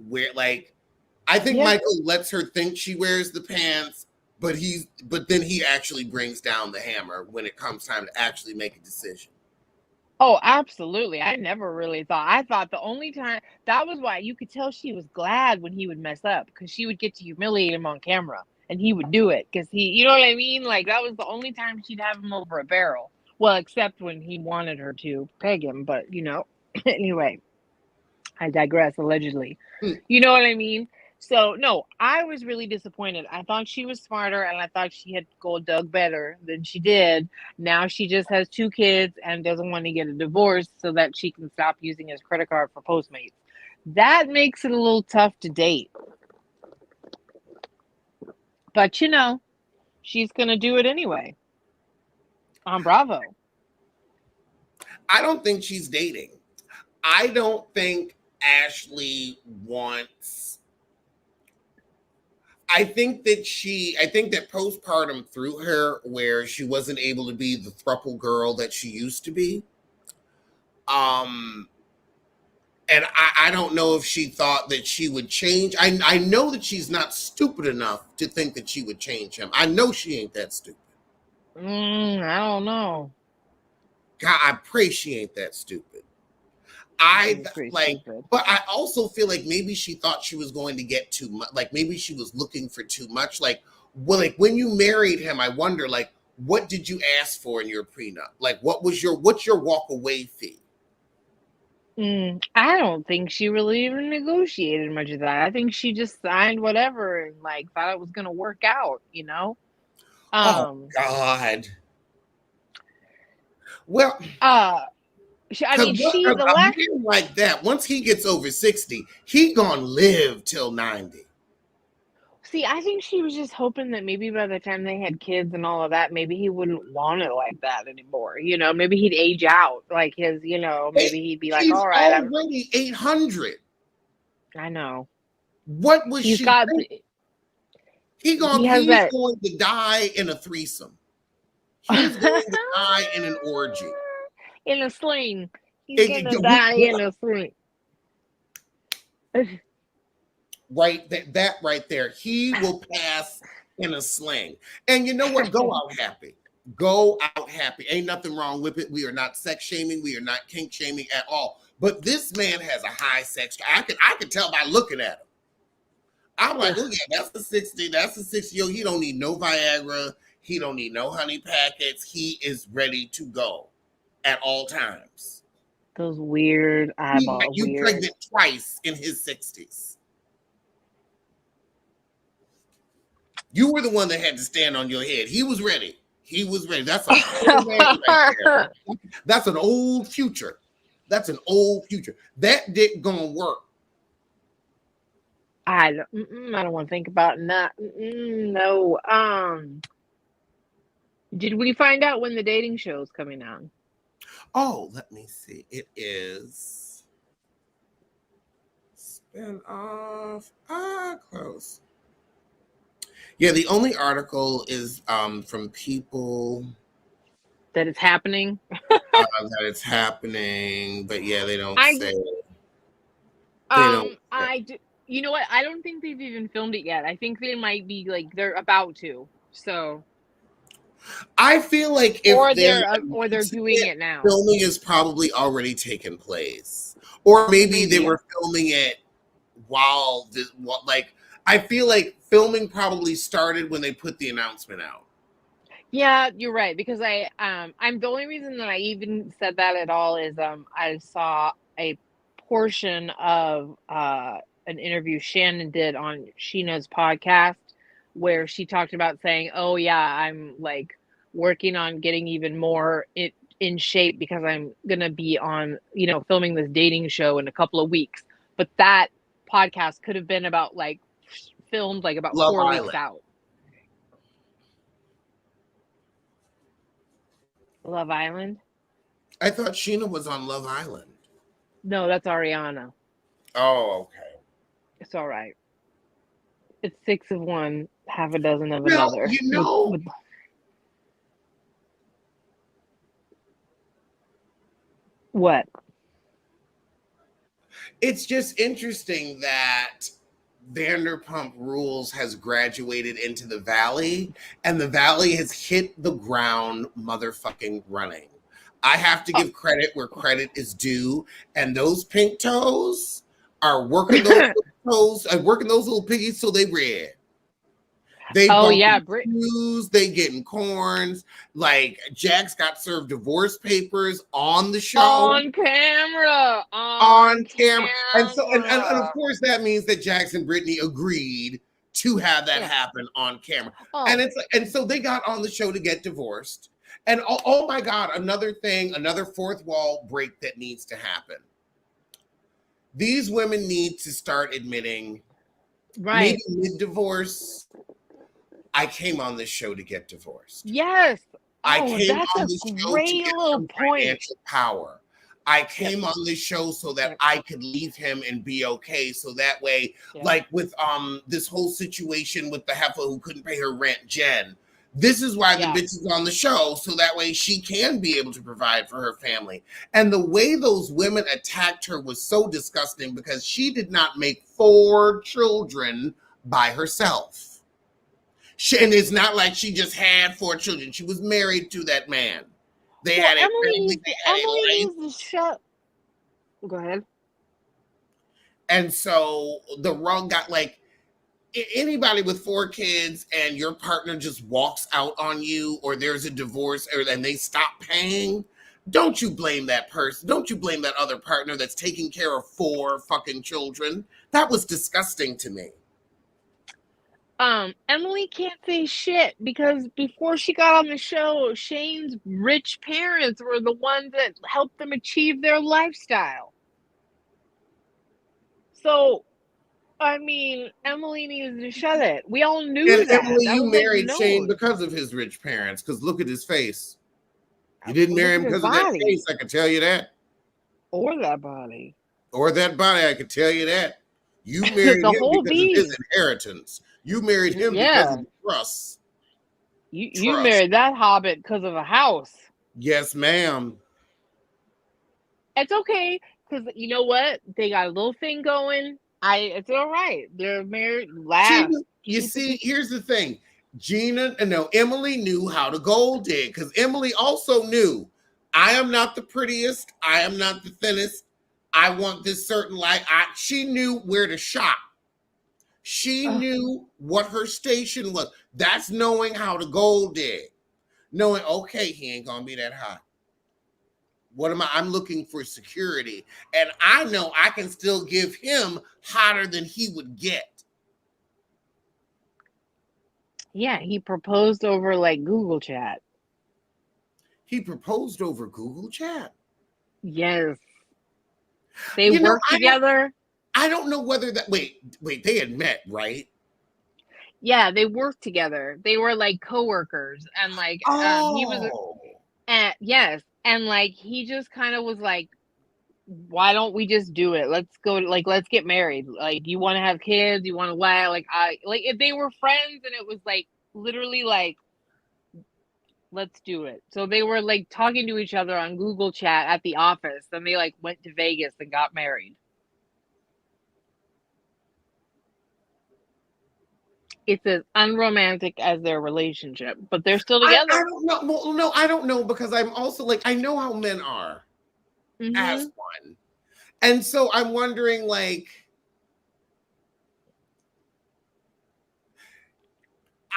I think Yeah. Michael lets her think she wears the pants, but then he actually brings down the hammer when it comes time to actually make a decision. Oh, absolutely. I never really thought. I thought the only time that was why you could tell she was glad when he would mess up because she would get to humiliate him on camera and he would do it because you know what I mean? Like that was the only time she'd have him over a barrel. Well, except when he wanted her to peg him, but anyway, I digress allegedly. Hmm. You know what I mean? So no, I was really disappointed. I thought she was smarter and I thought she had go dug better than she did. Now she just has 2 kids and doesn't want to get a divorce so that she can stop using his credit card for Postmates. That makes it a little tough to date. But she's gonna do it anyway. On Bravo. I don't think she's dating. I don't think Ashley wants. I think that postpartum threw her where she wasn't able to be the thruple girl that she used to be. Um, and I don't know if she thought that she would change. I know that she's not stupid enough to think that she would change him. I know she ain't that stupid. I don't know. God, I pray she ain't that stupid. She I was pretty like, stupid. but I also feel like maybe she thought she was going to get too much. Like maybe she was looking for too much. Like when you married him, I wonder, like, what did you ask for in your prenup? Like, what's your walk away fee? I don't think she really even negotiated much of that. I think she just signed whatever and like thought it was gonna work out. Oh Um, God. Well, I because mean, a the last. man like that, once he gets over 60, he gonna live till 90. See, I think she was just hoping that maybe by the time they had kids and all of that, maybe he wouldn't want it like that anymore. Maybe he'd age out, like his. Maybe he'd be like, He's "All right, already 800. I know." What was He's she got. thinking? He has He's that. going to die in a threesome. He's going to die in an orgy. In a sling. He's gonna It- we- die in a sling. right, that right there. He will pass in a sling. And you know what? Go out happy. Go out happy. Ain't nothing wrong with it. We are not sex shaming. We are not kink shaming at all. But this man has a high sex. I could tell by looking at him. I'm like, oh yeah, that's a 60. That's a 60. Yo, he don't need no Viagra. He don't need no honey packets. He is ready to go at all times. Those weird He had eyeballs, you weird. pregnant twice in his 60s. You were the one that had to stand on your head. He was ready. He was ready. That's an old man right there. That's an old future. That's an old future. That dick gonna work. I don't want to think about that. No. Did we find out when the dating show is coming out? Oh, let me see. It is spin off. Close. Yeah, the only article is from People. that it's happening. that it's happening, but yeah, they don't I say. They don't. I do, you know what? I don't think they've even filmed it yet. I think they might be like they're about to. So I feel like if they're or they're announcing doing it, it now. filming has probably already taken place, or maybe they Maybe. were filming it while this. Like I feel like filming probably started when they put the announcement out. Yeah, you're right because I'm the only reason that I even said that at all is I saw a portion of an interview Shannon did on Sheena's podcast where she talked about saying, "Oh yeah, I'm like working on getting even more in shape because I'm going to be on, filming this dating show in a couple of weeks." But that podcast could have been about like filmed like about Love 4 weeks Island. out. Love Island? I thought Sheena was on Love Island. No, that's Ariana. Oh, okay. It's all right. It's 6 of one, half a dozen of Well, another. What? It's just interesting that Vanderpump Rules has graduated into the Valley, and the Valley has hit the ground motherfucking running. I have to give credit where credit is due, and those pink toes are working those toes, working those little piggies till they red. They Oh bumping yeah, Brit. shoes, they getting corns. Like Jax got served divorce papers on the show. On camera. On On camera. And so and of camera. course that means that Jax and Brittany agreed to have that Yeah. happen on camera. Oh. And it's and so they got on the show to get divorced. And oh my God, another thing, another fourth wall break that needs to happen. These women need to start admitting, Right. maybe mid-divorce, I came on this show to get divorced. Yes. I Oh, came that's on a this show to great get little some point. financial power. I came on this show so that I could leave him and be okay. So that way, like with this whole situation with the heifer who couldn't pay her rent, Jen. This is why the bitch is on the show, so that way she can be able to provide for her family. And the way those women attacked her was so disgusting because she did not make 4 children by herself. And it's not like she just had 4 children. She was married to that man. They had a family. Emily needs to shut. Go ahead. And so the wrong got like anybody with 4 kids and your partner just walks out on you, or there's a divorce, and they stop paying. Don't you blame that person. Don't you blame that other partner that's taking care of 4 fucking children. That was disgusting to me. Emily can't say shit because before she got on the show, Shane's rich parents were the ones that helped them achieve their lifestyle. So, I mean, Emily needs to shut it. We all knew and that. Emily, That you was married like Shane known. because of his rich parents. Because look at his face. You didn't marry him Look at his because of that body. face. I can tell you that. Or that body. Or that body. I can tell you that. You married The him whole because of his being. inheritance. You married him because of the trust. You married that hobbit because of a house. Yes, ma'am. It's okay because you know what? They got a little thing going. It's all right. They're married. Laugh. You see, here's the thing. Emily knew how to gold dig because Emily also knew I am not the prettiest. I am not the thinnest. I want this certain light. She knew where to shop. She knew what her station was. That's knowing how to gold dig. Knowing, okay, he ain't gonna be that hot. What am I? I'm looking for security. And I know I can still give him hotter than he would get. Yeah, he proposed over like Google Chat. He proposed over Google Chat. Yes. They worked together. I don't know whether that wait, they had met, right? Yeah, they worked together. They were like coworkers, and like he was yes, and like he just kind of was like, why don't we just do it? Let's go, like let's get married. Like, you want to have kids, you want to like if they were friends and it was like literally like let's do it. So they were like talking to each other on Google Chat at the office, then they like went to Vegas and got married. It's as unromantic as their relationship, but they're still I together. don't know. Well, no, I don't know because I'm also like, I know how men are Mm-hmm. as one. And so I'm wondering, like,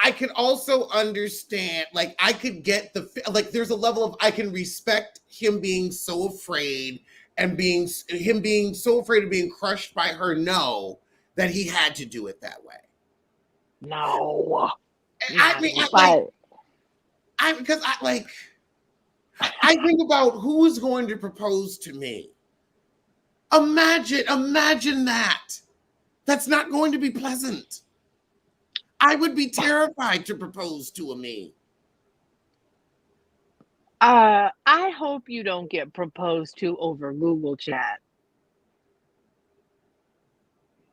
I could also understand, like, I could get like, there's a level of, I can respect him being so afraid and him being so afraid of being crushed by her no, that he had to do it that way. No, I mean, no, but because I like, I think about who's going to propose to me. Imagine that. That's not going to be pleasant. I would be terrified to propose to a me. I hope you don't get proposed to over Google Chat.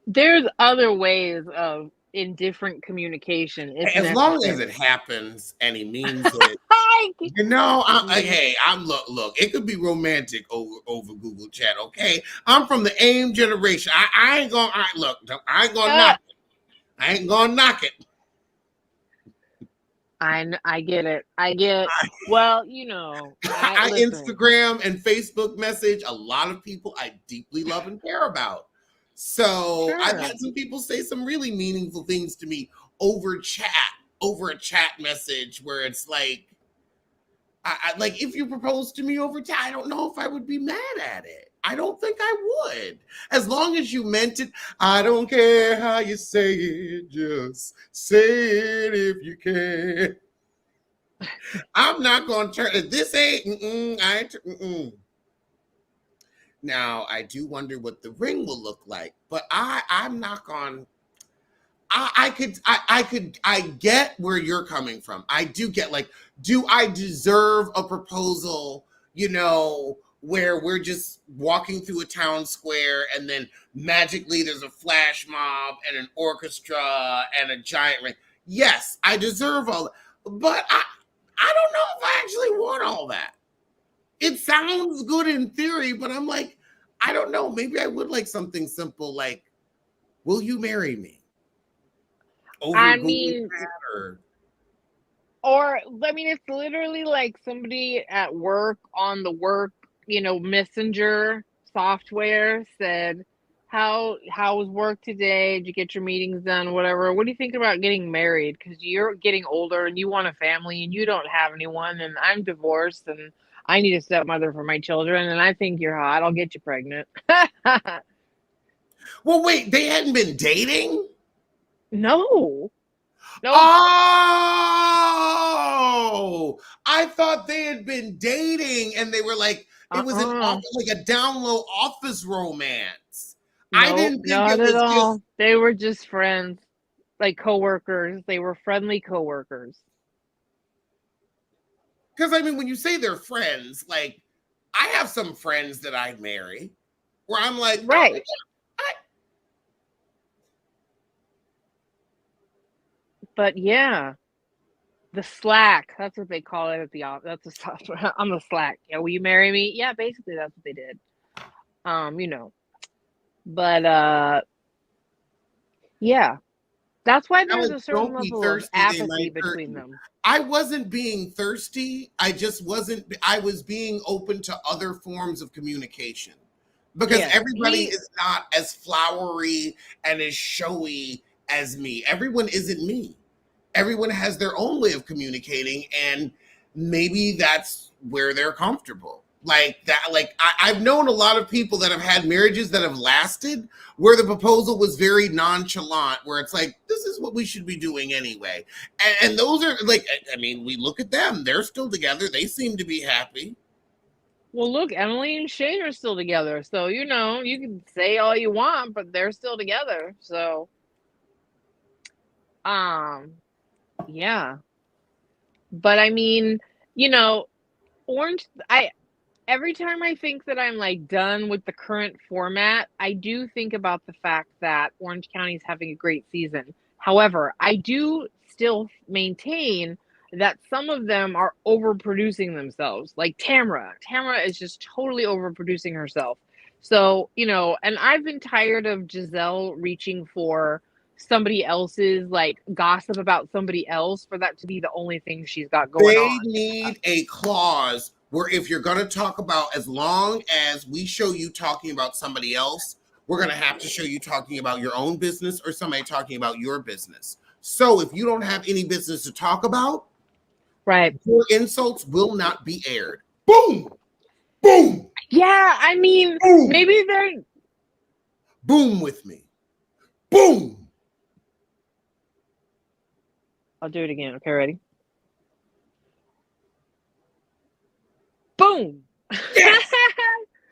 There's other ways of indifferent communication if As long as it necessary. happens and he means it, I, hey, look. It could be romantic over Google Chat. Okay, I'm from the AIM generation. I ain't gonna look. I ain't gonna uh, knock it. I ain't gonna knock it. I get it. I get. Well, I I listen. Instagram and Facebook message a lot of people I deeply love and care about. So I've Sure. had some people say some really meaningful things to me over chat, over a chat message where it's like, like if you proposed to me over chat, I don't know if I would be mad at it. I don't think I would. As long as you meant it, I don't care how you say it, just say it if you can. I'm not going to turn it. This ain't, I ain't, Now, I do wonder what the ring will look like, but I'm not going, I get where you're coming from. I do get, like, do I deserve a proposal, where we're just walking through a town square and then magically there's a flash mob and an orchestra and a giant ring? Yes, I deserve all that, but I don't know if I actually want all that. It sounds good in theory, but I'm like, I don't know. Maybe I would like something simple like, will you marry me? Over I Google mean, Chat or it's literally like somebody at work on the work, messenger software said, how was work today? Did you get your meetings done? Whatever. What do you think about getting married? Because you're getting older and you want a family and you don't have anyone, and I'm divorced and I need a stepmother for my children, and I think you're hot. I'll get you pregnant. well, wait, they hadn't been dating? No. Nope. Oh, I thought they had been dating and they were like, it was an Uh-uh. office, like a down low office romance. I Nope, didn't think not it at was all. just They were just friends, like coworkers. They were friendly coworkers. because I mean, when you say they're friends, like I have some friends that I'd marry where I'm like, oh, Right. I, But yeah, the Slack, that's what they call it at the office. That's the software on the Slack. Yeah, will you marry me? Yeah, basically that's what they did. Um, you know. But yeah, that's why I there's like, a certain don't be level of thirsty, they apathy might hurt between you. them. I wasn't being thirsty. I just wasn't, I was being open to other forms of communication because Yeah. everybody He is not as flowery and as showy as me. Everyone isn't me. Everyone has their own way of communicating, and maybe that's where they're comfortable. Like that, like I've known a lot of people that have had marriages that have lasted where the proposal was very nonchalant, where it's like, this is what we should be doing anyway. And those are like, I mean, we look at them, they're still together, they seem to be happy. Well, look, Emily and Shane are still together. So, you can say all you want, but they're still together. So, um, yeah. But I mean, you know, Orange, I every time I think that I'm like done with the current format, I do think about the fact that Orange County is having a great season. However, I do still maintain that some of them are overproducing themselves. Like Tamra. Tamra is just totally overproducing herself. So, and I've been tired of Giselle reaching for somebody else's like gossip about somebody else for that to be the only thing she's got going They on. need a clause where if you're going to talk about, as long as we show you talking about somebody else, we're going to have to show you talking about your own business or somebody talking about your business. So if you don't have any business to talk about, Right. your insults will not be aired. Boom! Boom! Yeah, I mean, Boom! maybe they're Boom with me. Boom! I'll do it again. Okay, ready? Boom. Yes!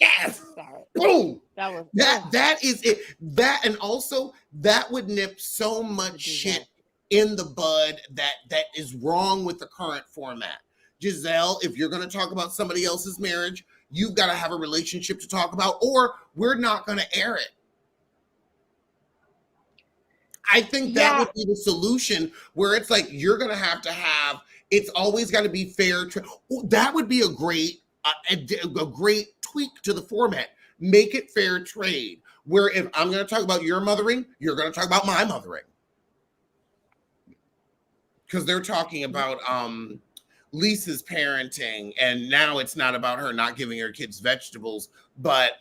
Yes! Sorry. Boom! That was That is it. That, and also that would nip so much shit in the bud that is wrong with the current format. Giselle, if you're going to talk about somebody else's marriage, you've got to have a relationship to talk about, or we're not going to air it. I think that would be the solution, where it's like you're going to have, it's always got to be fair. That would be a great tweak to the format. Make it fair trade, where if I'm going to talk about your mothering, you're going to talk about my mothering. Because they're talking about Lisa's parenting, and now it's not about her not giving her kids vegetables, but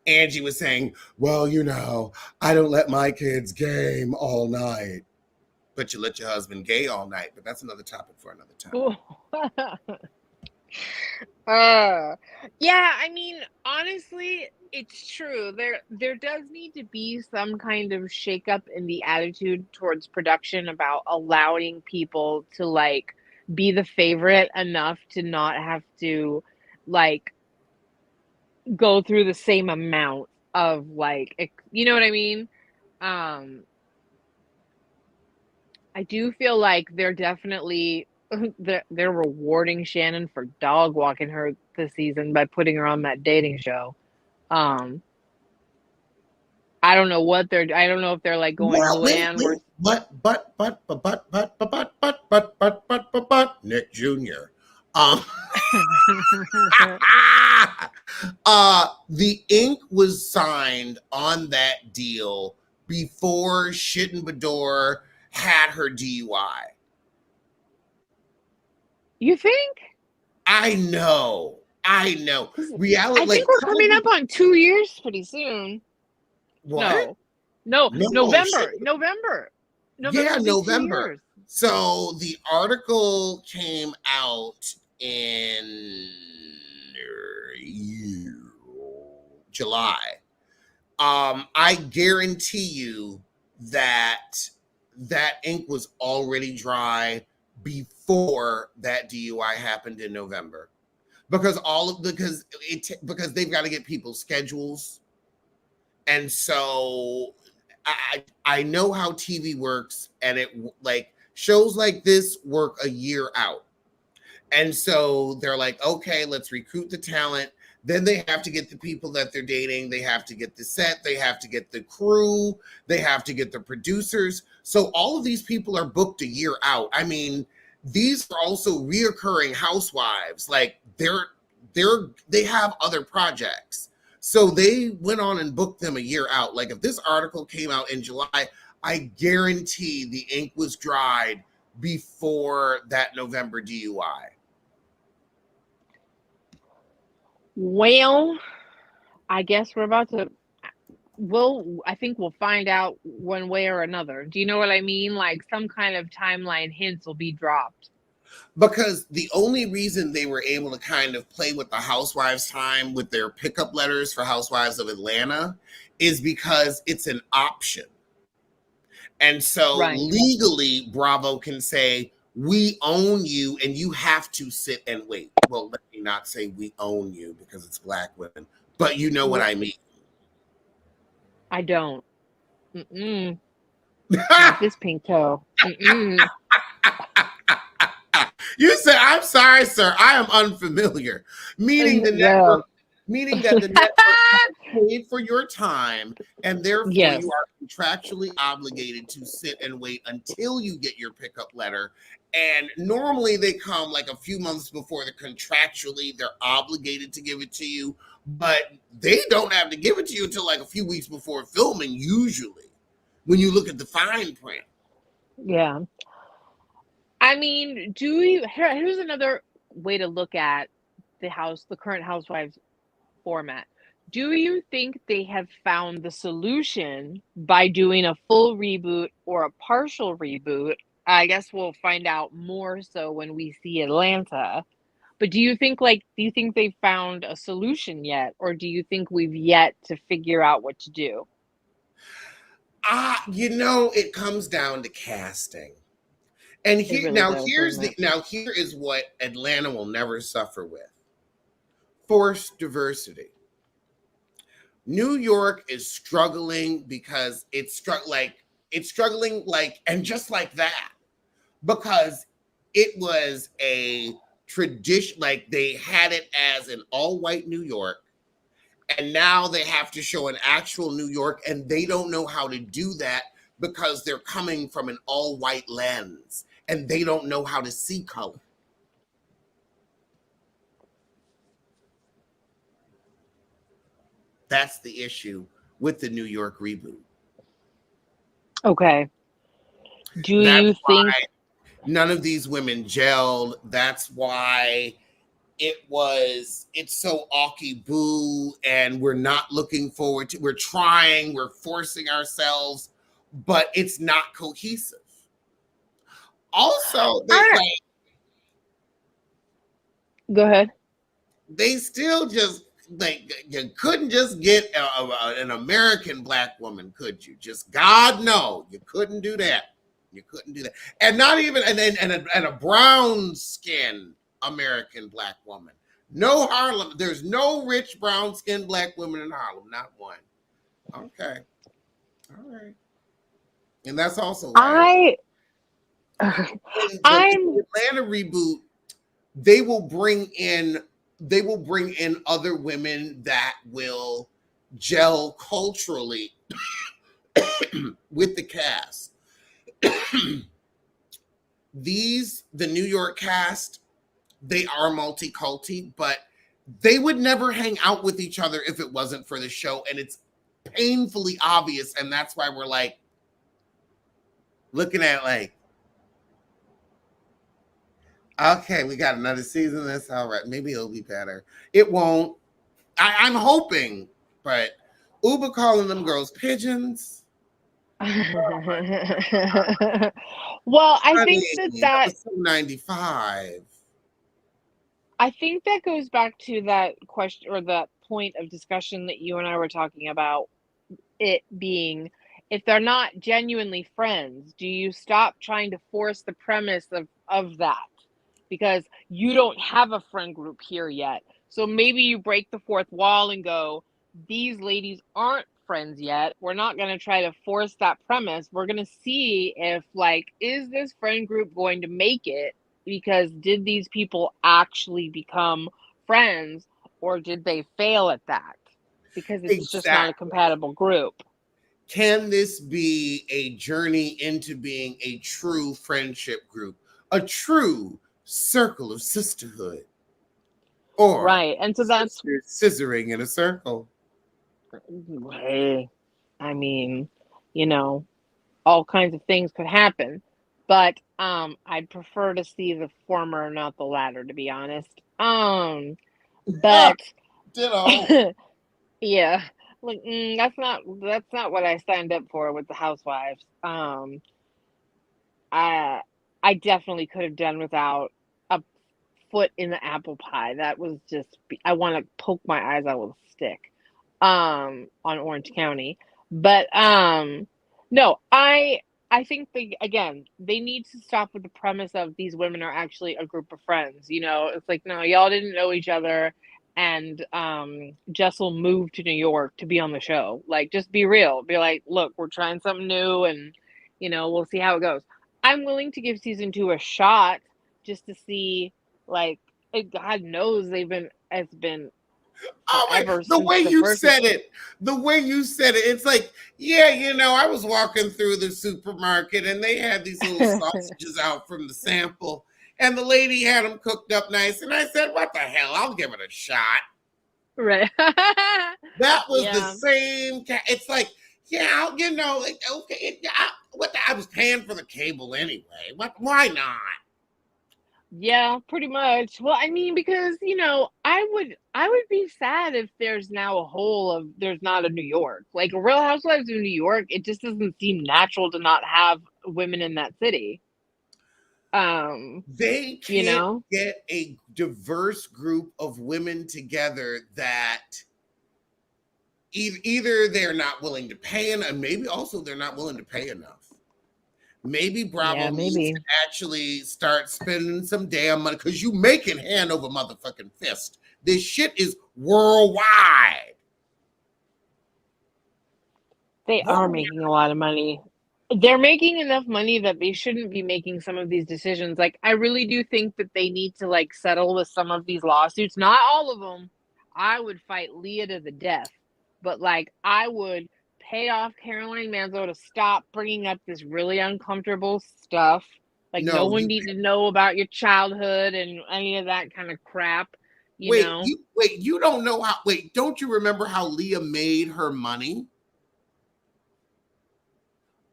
Angie was saying, well, I don't let my kids game all night. But you let your husband gay all night. But that's another topic for another time. Yeah, I mean, honestly, it's true. There does need to be some kind of shakeup in the attitude towards production about allowing people to like be the favorite enough to not have to like go through the same amount of like, you know what I mean? I do feel like they're definitely they're rewarding Shannon for dog walking her this season by putting her on that dating show. I don't know what I don't know if they're like going Luann. But Nick Jr. The ink was signed on that deal before Shitten Bador had her DUI. You think? I know. Reality. I think we're coming up on 2 years pretty soon. What? No, November. Yeah, November. So the article came out in July. I guarantee you that ink was already dry before that DUI happened in November, because because they've got to get people's schedules, and so I know how TV works, and it like shows like this work a year out, and so they're like, okay, let's recruit the talent. Then they have to get the people that they're dating. They have to get the set. They have to get the crew. They have to get the producers. So all of these people are booked a year out. I mean, these are also reoccurring housewives. Like they have other projects. So they went on and booked them a year out. Like if this article came out in July, I guarantee the ink was dried before that November DUI. Well, I guess we're about to. I think we'll find out one way or another. Do you know what I mean? Like some kind of timeline hints will be dropped. Because the only reason they were able to kind of play with the Housewives time with their pickup letters for Housewives of Atlanta is because it's an option. And so legally, Bravo can say, we own you and you have to sit and wait. Well, let me not say we own you because it's Black women, but you know what I mean. I don't. Not this pink toe. You said, I'm sorry, sir, I am unfamiliar. Meaning the network, meaning that the network paid for your time and therefore you are contractually obligated to sit and wait until you get your pickup letter. And normally they come like a few months before they're obligated to give it to you, but they don't have to give it to you until like a few weeks before filming, usually, when you look at the fine print. Yeah. I mean, do you here's another way to look at the current Housewives format. Do you think they have found the solution by doing a full reboot or a partial reboot? I guess we'll find out more so when we see Atlanta. But do you think they've found a solution yet, or do you think we've yet to figure out what to do? It comes down to casting. And It here really does, doesn't it? here is what Atlanta will never suffer with: forced diversity. New York is struggling because it's struggling like, and just like that, because it was a tradition, like they had it as an all-white New York, and now they have to show an actual New York, and they don't know how to do that because they're coming from an all-white lens and they don't know how to see color. That's the issue with the New York reboot. Okay. Do That's you why think none of these women gelled. That's why it's so awky boo, and we're not looking forward to, we're forcing ourselves, but it's not cohesive. Also, I go ahead. they still just, like, you couldn't just get an American black woman, could you? Just God, no, you couldn't do that. You couldn't do that, and not even and a brown skinned American black woman. No Harlem. There's no rich brown skinned black women in Harlem. Not one. Okay, all right, and that's also why I in I'm the Atlanta reboot, they will bring in other women that will gel culturally with the cast. The New York cast, they are multi-culti, but they would never hang out with each other if it wasn't for the show, and it's painfully obvious, and that's why we're like looking at like, okay, we got another season of this. All right, maybe it'll be better. It won't. I'm hoping, but Uber calling them girls pigeons. well, Honey, that was so 95. I think that goes back to that question or that point of discussion that you and I were talking about, it being if they're not genuinely friends, do you stop trying to force the premise of that? Because you don't have a friend group here yet. So maybe you break the fourth wall and go, these ladies aren't friends yet. We're not going to try to force that premise. We're going to see if, like, is this friend group going to make it? Because did these people actually become friends, or did they fail at that? Because it's just not a Exactly. compatible group. Can this be a journey into being a true friendship group, a true circle of sisterhood, or Right. And so that's, sisters scissoring in a circle? hey, I mean, you know, all kinds of things could happen. But I'd prefer to see the former, not the latter, to be honest. Ah, But ditto. yeah, like that's not what I signed up for with the Housewives. I I definitely could have done without a foot in the apple pie. That was just I want to poke my eyes out with a stick. On Orange County. But no, I think they need to stop with the premise of these women are actually a group of friends. You know, it's like no, y'all didn't know each other and Jessel moved to New York to be on the show. Like just be real. Be like, look, we're trying something new and we'll see how it goes. I'm willing to give season 2 a shot just to see like God knows it's been Oh my, forever the since way the you first. said it, it's like, yeah, I was walking through the supermarket and they had these little sausages out from the sample, and the lady had them cooked up nice. And I said, what the hell? I'll give it a shot. Right. That was the Yeah. same. It's like, yeah, like, okay, I was paying for the cable anyway. Why not? Yeah, pretty much. Well, I mean, because I would be sad if there's now a hole of there's not a New York. Like a Real Housewives of New York, it just doesn't seem natural to not have women in that city. They You can't know? get a diverse group of women together that either they're not willing to pay, and maybe also they're not willing to pay enough. Maybe Yeah, Bravo needs to maybe. actually start spending some damn money, because you making hand over motherfucking fist. This shit is worldwide. They are Worldwide. making a lot of money. They're making enough money that they shouldn't be making some of these decisions. Like, I really do think that they need to like settle with some of these lawsuits. Not all of them. I would fight Leah to the death, but like I would pay off Caroline Manzo to stop bringing up this really uncomfortable stuff. Like, no No, one you need to know about your childhood and any of that kind of crap. You wait, know. you don't know how, don't you remember how Leah made her money?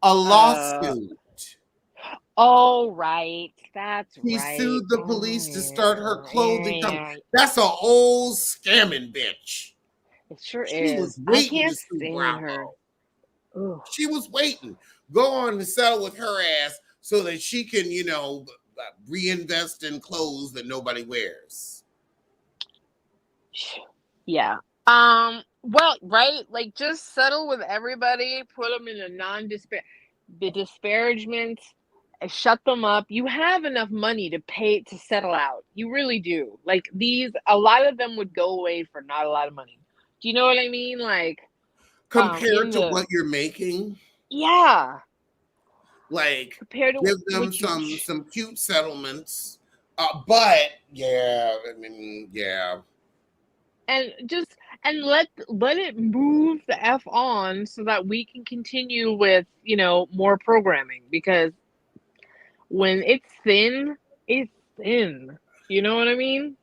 A Uh lawsuit. Oh, right. That's She right. sued the police to start her Oh, yeah, clothing company. yeah, yeah. That's a old scamming bitch. It sure She was is. I waiting to can't sue stand her. Bravo. Ugh. She was waiting. Go on to settle with her ass so that she can, reinvest in clothes that nobody wears. Yeah. Well, right? Like, just settle with everybody, put them in a the disparagement, shut them up. You have enough money to pay to settle out. You really do. Like, a lot of them would go away for not a lot of money. Do you know what I mean? Like, Compared in to the what you're making, yeah, like, compared to give them what you some cute settlements. But yeah, I mean, yeah. and just and let it move the f on so that we can continue with more programming, because when it's thin, you know what I mean.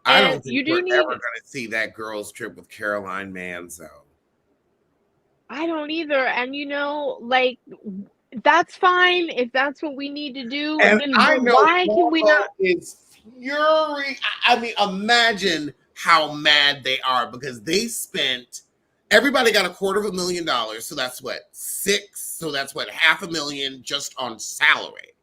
I And don't think you we're do ever need. going to see that girls trip with Caroline Manzo. I don't either. And like, that's fine if that's what we need to do, And then I know why can we Bravo not? is fury. I mean, imagine how mad they are because they spent. Everybody got $250,000, so that's what six. So that's what 500,000 just on salary.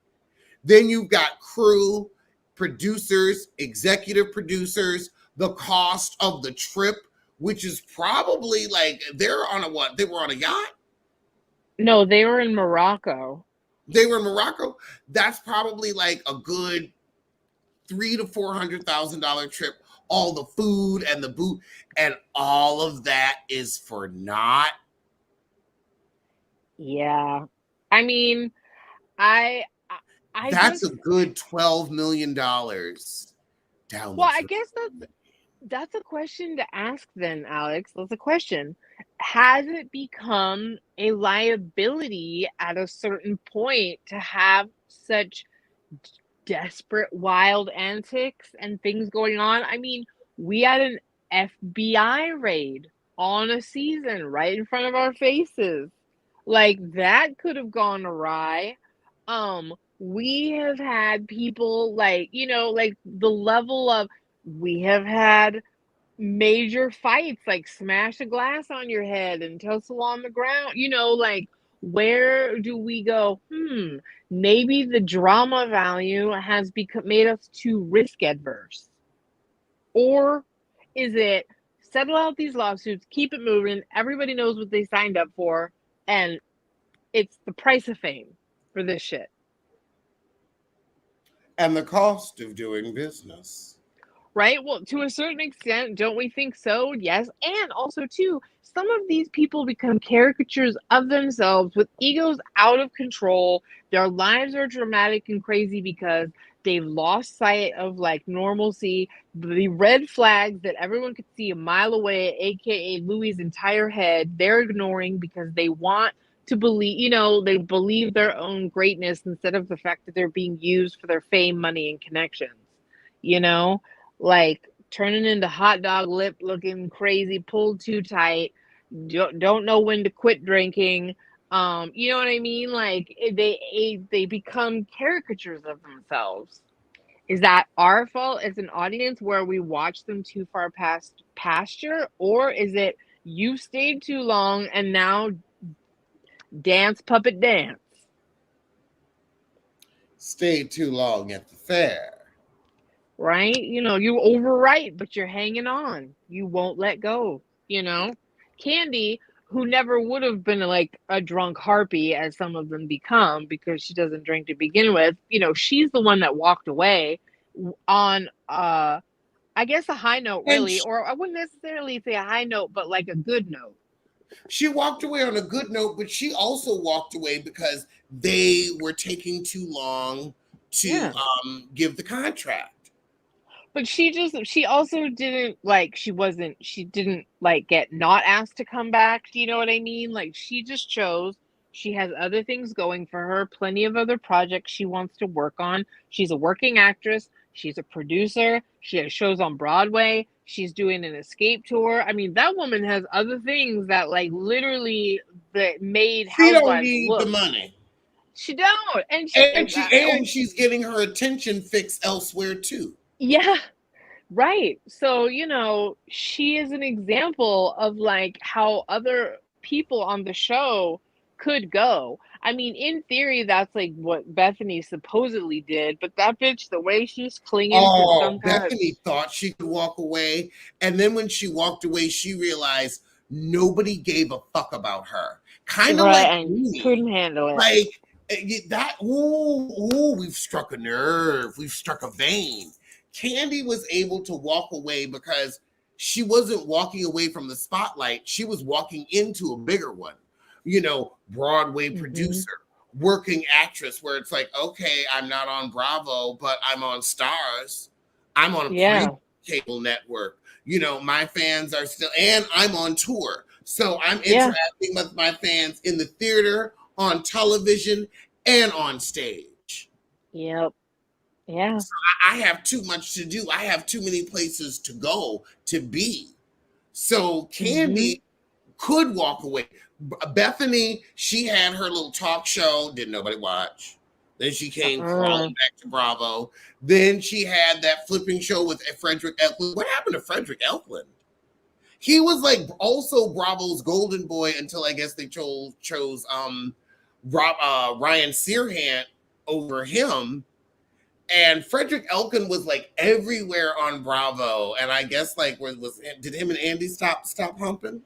Then you've got crew, producers, executive producers, the cost of the trip, which is probably like they're on a what? They were on a yacht. No, they were in Morocco. They were in Morocco. That's probably like a good $300,000 to $400,000 trip. All the food and the boot and all of that is for naught. Yeah. I mean, I That's just a good $12 million down the well, I drain. guess that's a question to ask then, Alex. That's a question. Has it become a liability at a certain point to have such desperate, wild antics and things going on? I mean, we had an FBI raid on a season right in front of our faces. Like, that could have gone awry. We have had people like, like the level of we have had major fights, like smash a glass on your head and tussle on the ground, like, where do we go? Maybe the drama value has become made us too risk adverse. Or is it settle out these lawsuits, keep it moving, everybody knows what they signed up for, and it's the price of fame for this shit. And the cost of doing business. Right? Well, to a certain extent, don't we think so? Yes. And also, too, some of these people become caricatures of themselves with egos out of control. Their lives are dramatic and crazy because they've lost sight of like normalcy. The red flags that everyone could see a mile away, aka Louis's entire head, they're ignoring because they want to believe, they believe their own greatness instead of the fact that they're being used for their fame, money, and connections. You know? Like turning into hot dog lip, looking crazy, pulled too tight, don't know when to quit drinking. You know what I mean? Like they become caricatures of themselves. Is that our fault as an audience where we watch them too far past pasture, or is it you stayed too long and now dance puppet dance? Stayed too long at the fair. Right? You overwrite, but you're hanging on. You won't let go, you know? Candy, who never would have been like a drunk harpy as some of them become because she doesn't drink to begin with, she's the one that walked away on I guess a high note And really, or I wouldn't necessarily say a high note, but like a good note. she walked away on a good note, but she also walked away because they were taking too long to Yeah. give the contract. But she also didn't like she didn't like get not asked to come back. Do you know what I mean? Like she just chose. She has other things going for her, plenty of other projects she wants to work on. She's a working actress, she's a producer, she has shows on Broadway, she's doing an escape tour. I mean, that woman has other things that like literally that made She don't Housewives need the look. money. She don't. And And she's getting her attention fixed elsewhere too. yeah. Right. So, she is an example of like how other people on the show could go. I mean, in theory, that's like what Bethany supposedly did, but that bitch, the way she's clinging to some Oh, kind of Bethany thought she could walk away. And then when she walked away, she realized nobody gave a fuck about her. Kind of right like and me. couldn't handle it. Like that, we've struck a nerve. We've struck a vein. Candy was able to walk away because she wasn't walking away from the spotlight. She was walking into a bigger one. Broadway Hmm. producer, working actress, where it's like, okay, I'm not on Bravo, but I'm on Stars. I'm on a Yeah. premium cable network. My fans are still, and I'm on tour. So I'm Yeah. interacting with my fans in the theater, on television, and on stage. Yep. Yeah. So I have too much to do. I have too many places to go to be. So Hmm. Candy could walk away. Bethany, she had her little talk show, didn't nobody watch. Then she came Uh-uh. crawling back to Bravo. Then she had that flipping show with Frederick Elkland. What happened to Frederick Elkland? He was like also Bravo's golden boy until I guess they chose Ryan Searhant over him. And Frederick Elkin was like everywhere on Bravo, and I guess like did him and Andy stop humping?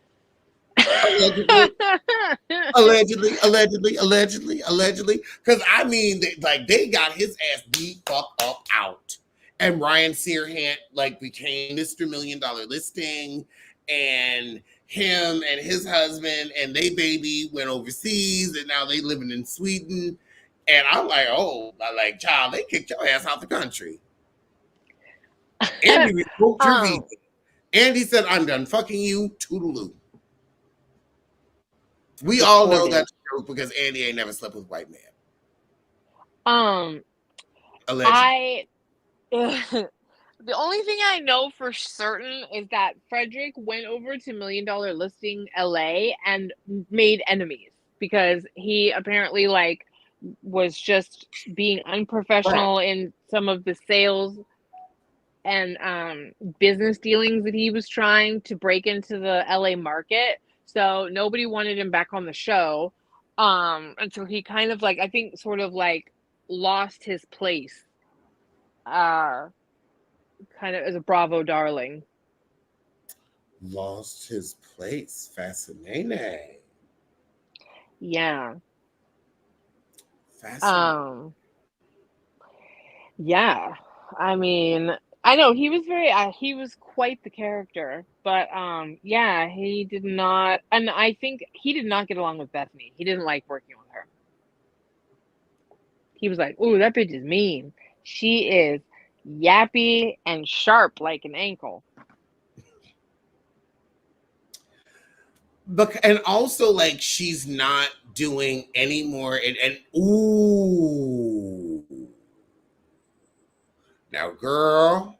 Allegedly, allegedly. Because I mean, they got his ass beat fuck up out, and Ryan Searhant like became Mr. Million Dollar Listing, and him and his husband and they baby went overseas, and now they living in Sweden. And I'm like, oh, like, child, they kicked your ass out the country. Andy revoked your visa. um Andy said, I'm done fucking you, toodaloo. We all know deported. that's true because Andy ain't never slept with a white man. um Allegedly. I The only thing I know for certain is that Frederick went over to Million Dollar Listing LA and made enemies because he apparently like was just being Right. unprofessional in some of the sales and business dealings that he was trying to break into the LA market. So nobody wanted him back on the show. Until he kind of like I think sort of like lost his place uh kind of as a Bravo darling. Lost his place. Fascinating. Yeah. Fascinating. Um, yeah. I mean, I know he was quite the character, but yeah, he did not, and I think he did not get along with Bethany. He didn't like working with her. He was like, "Ooh, that bitch is mean. She is yappy and sharp like an ankle." But and also like she's not doing any more and ooh. Now, girl,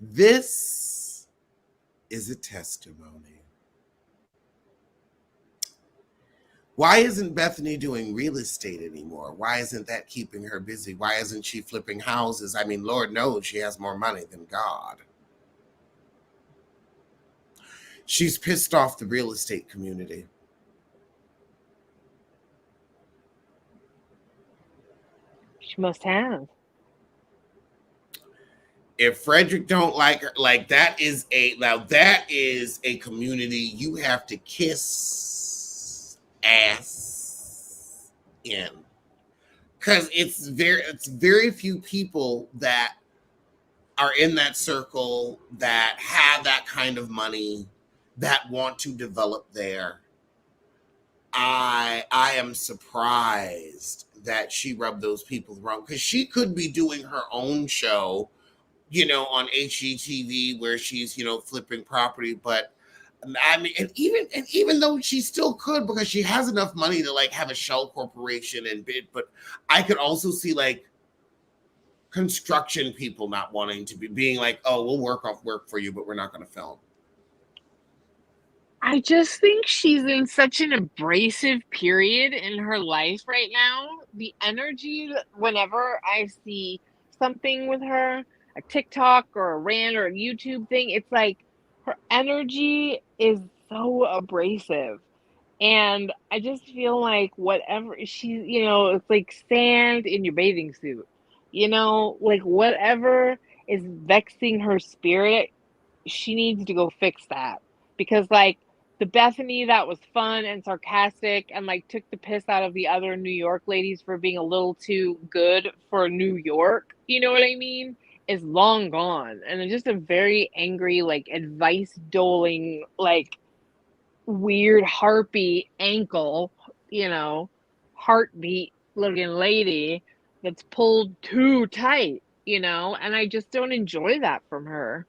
this is a testimony. Why isn't Bethany doing real estate anymore? Why isn't that keeping her busy? Why isn't she flipping houses? I mean, Lord knows she has more money than God. She's pissed off the real estate community. She must have. If Frederick don't like her, like that is a community you have to kiss ass in. Because it's very few people that are in that circle that have that kind of money that want to develop there. I am surprised that she rubbed those people wrong because she could be doing her own show, on HGTV where she's, flipping property. But I mean, and even though she still could because she has enough money to like have a shell corporation and bid, but I could also see like construction people not wanting to be being like, oh, we'll work for you, but we're not going to film. I just think she's in such an abrasive period in her life right now. The energy, whenever I see something with her, a TikTok or a rant or a YouTube thing, it's like her energy is so abrasive. And I just feel like whatever it's like sand in your bathing suit. Like whatever is vexing her spirit, she needs to go fix that. Because like the Bethany that was fun and sarcastic and like took the piss out of the other New York ladies for being a little too good for New York, you know what I mean? Is long gone. And it's just a very angry, like advice doling, like weird harpy ankle, heartbeat looking lady that's pulled too tight, and I just don't enjoy that from her.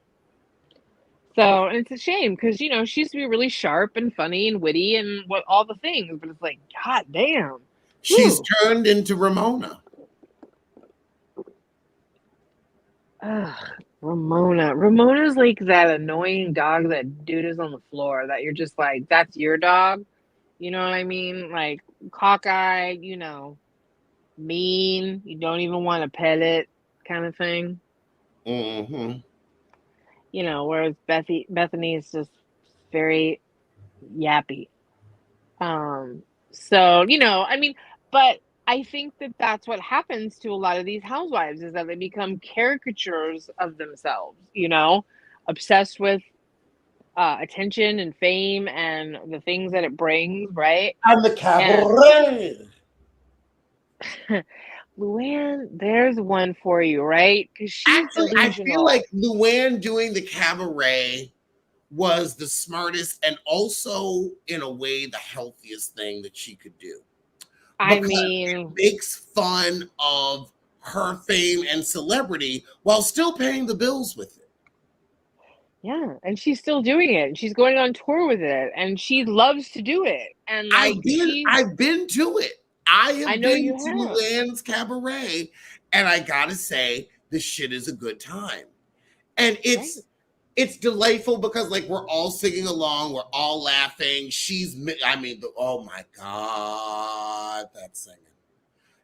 So, and it's a shame because, she used to be really sharp and funny and witty and what all the things, but it's like, God damn. She's turned into Ramona. Ugh, Ramona. Ramona's like that annoying dog that dude is on the floor that you're just like, that's your dog. You know what I mean? Like cockeyed, mean. You don't even want to pet it, kind of thing. Mm-hmm. Whereas Bethany is just very yappy. So, I mean, but I think that that's what happens to a lot of these housewives is that they become caricatures of themselves, obsessed with attention and fame and the things that it brings, right? And the cabaret. Luann, there's one for you, right? Because she's Actually, I feel delusional. like Luann doing the cabaret was the smartest and also, in a way, the healthiest thing that she could do. I Because mean, it makes fun of her fame and celebrity while still paying the bills with it. yeah, and she's still doing it. And she's going on tour with it, and she loves to do it. And like I've been to it. I I have know been you to have. Luann's cabaret, and I gotta say, the shit is a good time. And Right. it's delightful because like we're all singing along, we're all laughing. Oh my god, that singing.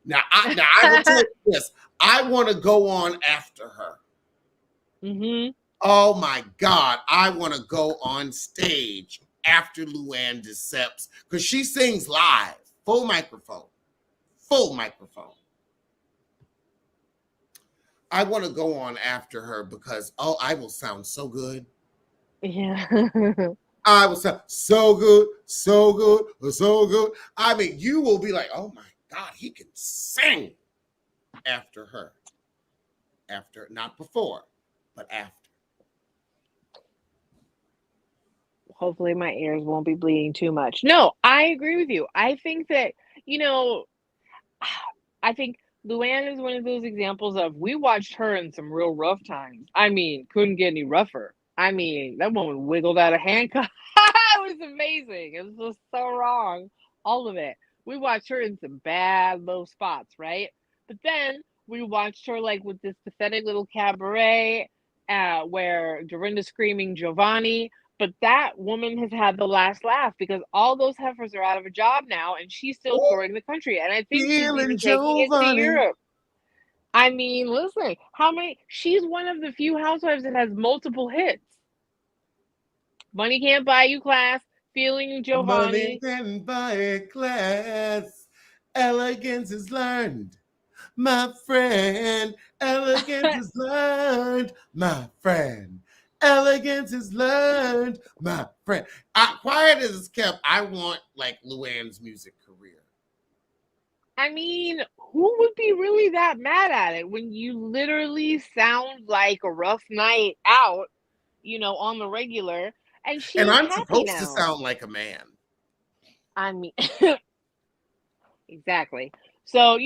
Now I will tell you this. I want to go on after her. Mm-hmm. Oh my god, I want to go on stage after Luann Decepts because she sings live, full microphone, full microphone. I want to go on after her because I will sound so good. Yeah. I will sound so good, so good, so good. I mean, you will be like, oh my God, he can sing after her. after, not before, but after. Hopefully my ears won't be bleeding too much. No, I agree with you. I think that, you know, I think Luann is one of those examples of we watched her in some real rough times. I mean, couldn't get any rougher. I mean, that woman wiggled out of handcuffs. It was amazing. It was just so wrong. All of it. We watched her in some bad low spots, right? But then we watched her like with this pathetic little cabaret where Dorinda's screaming Giovanni. But that woman has had the last laugh because all those heifers are out of a job now and she's still Oh, touring the country. And I think she's feeling even taking it to Giovanni. Europe. I mean, listen, how many? She's one of the few housewives that has multiple hits. Money Can't Buy You Class, Feeling Money Giovanni. can buy a class. Elegance is learned, my friend. Elegance is learned, my friend. Elegance is learned, my friend. Quiet as it's kept, I want like Luann's music career. I mean, who would be really that mad at it when you literally sound like a rough night out, on the regular, and And she's I'm happy supposed to now. sound like a man. I mean, exactly. So,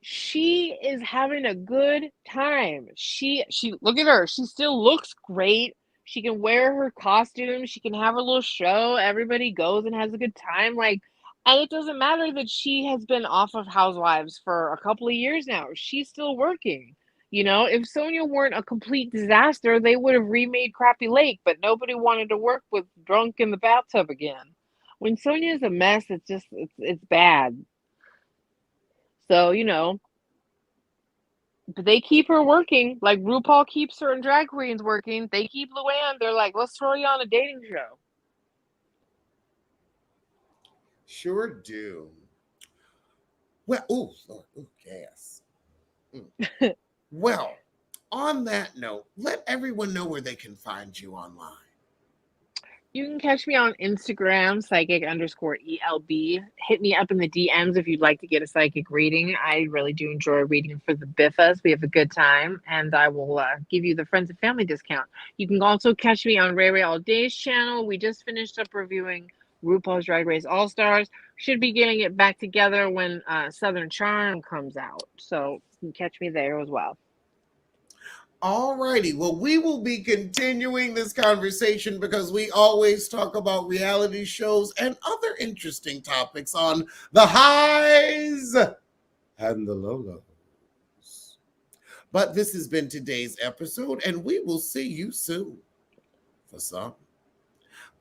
she is having a good time. She look at her. She still looks great. She can wear her costume. She can have her little show. Everybody goes and has a good time. Like, and it doesn't matter that she has been off of Housewives for a couple of years now. She's still working. If Sonia weren't a complete disaster, they would have remade Crappy Lake, but nobody wanted to work with drunk in the bathtub again. When Sonia is a mess, it's bad. So, but they keep her working. Like RuPaul keeps certain drag queens working. They keep Luann. They're like, let's throw you on a dating show. Sure do. Well, oh, Lord, oh, gas. Mm. Well, on that note, let everyone know where they can find you online. You can catch me on Instagram, psychic_ELB. Hit me up in the DMs if you'd like to get a psychic reading. I really do enjoy reading for the Biffas. We have a good time, and I will give you the friends and family discount. You can also catch me on Ray Ray All Day's channel. We just finished up reviewing RuPaul's Drag Race All Stars. Should be getting it back together when Southern Charm comes out. So you can catch me there as well. All righty. Well, we will be continuing this conversation because we always talk about reality shows and other interesting topics on the highs and the lows. But this has been today's episode, and we will see you soon for some.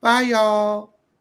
Bye, y'all.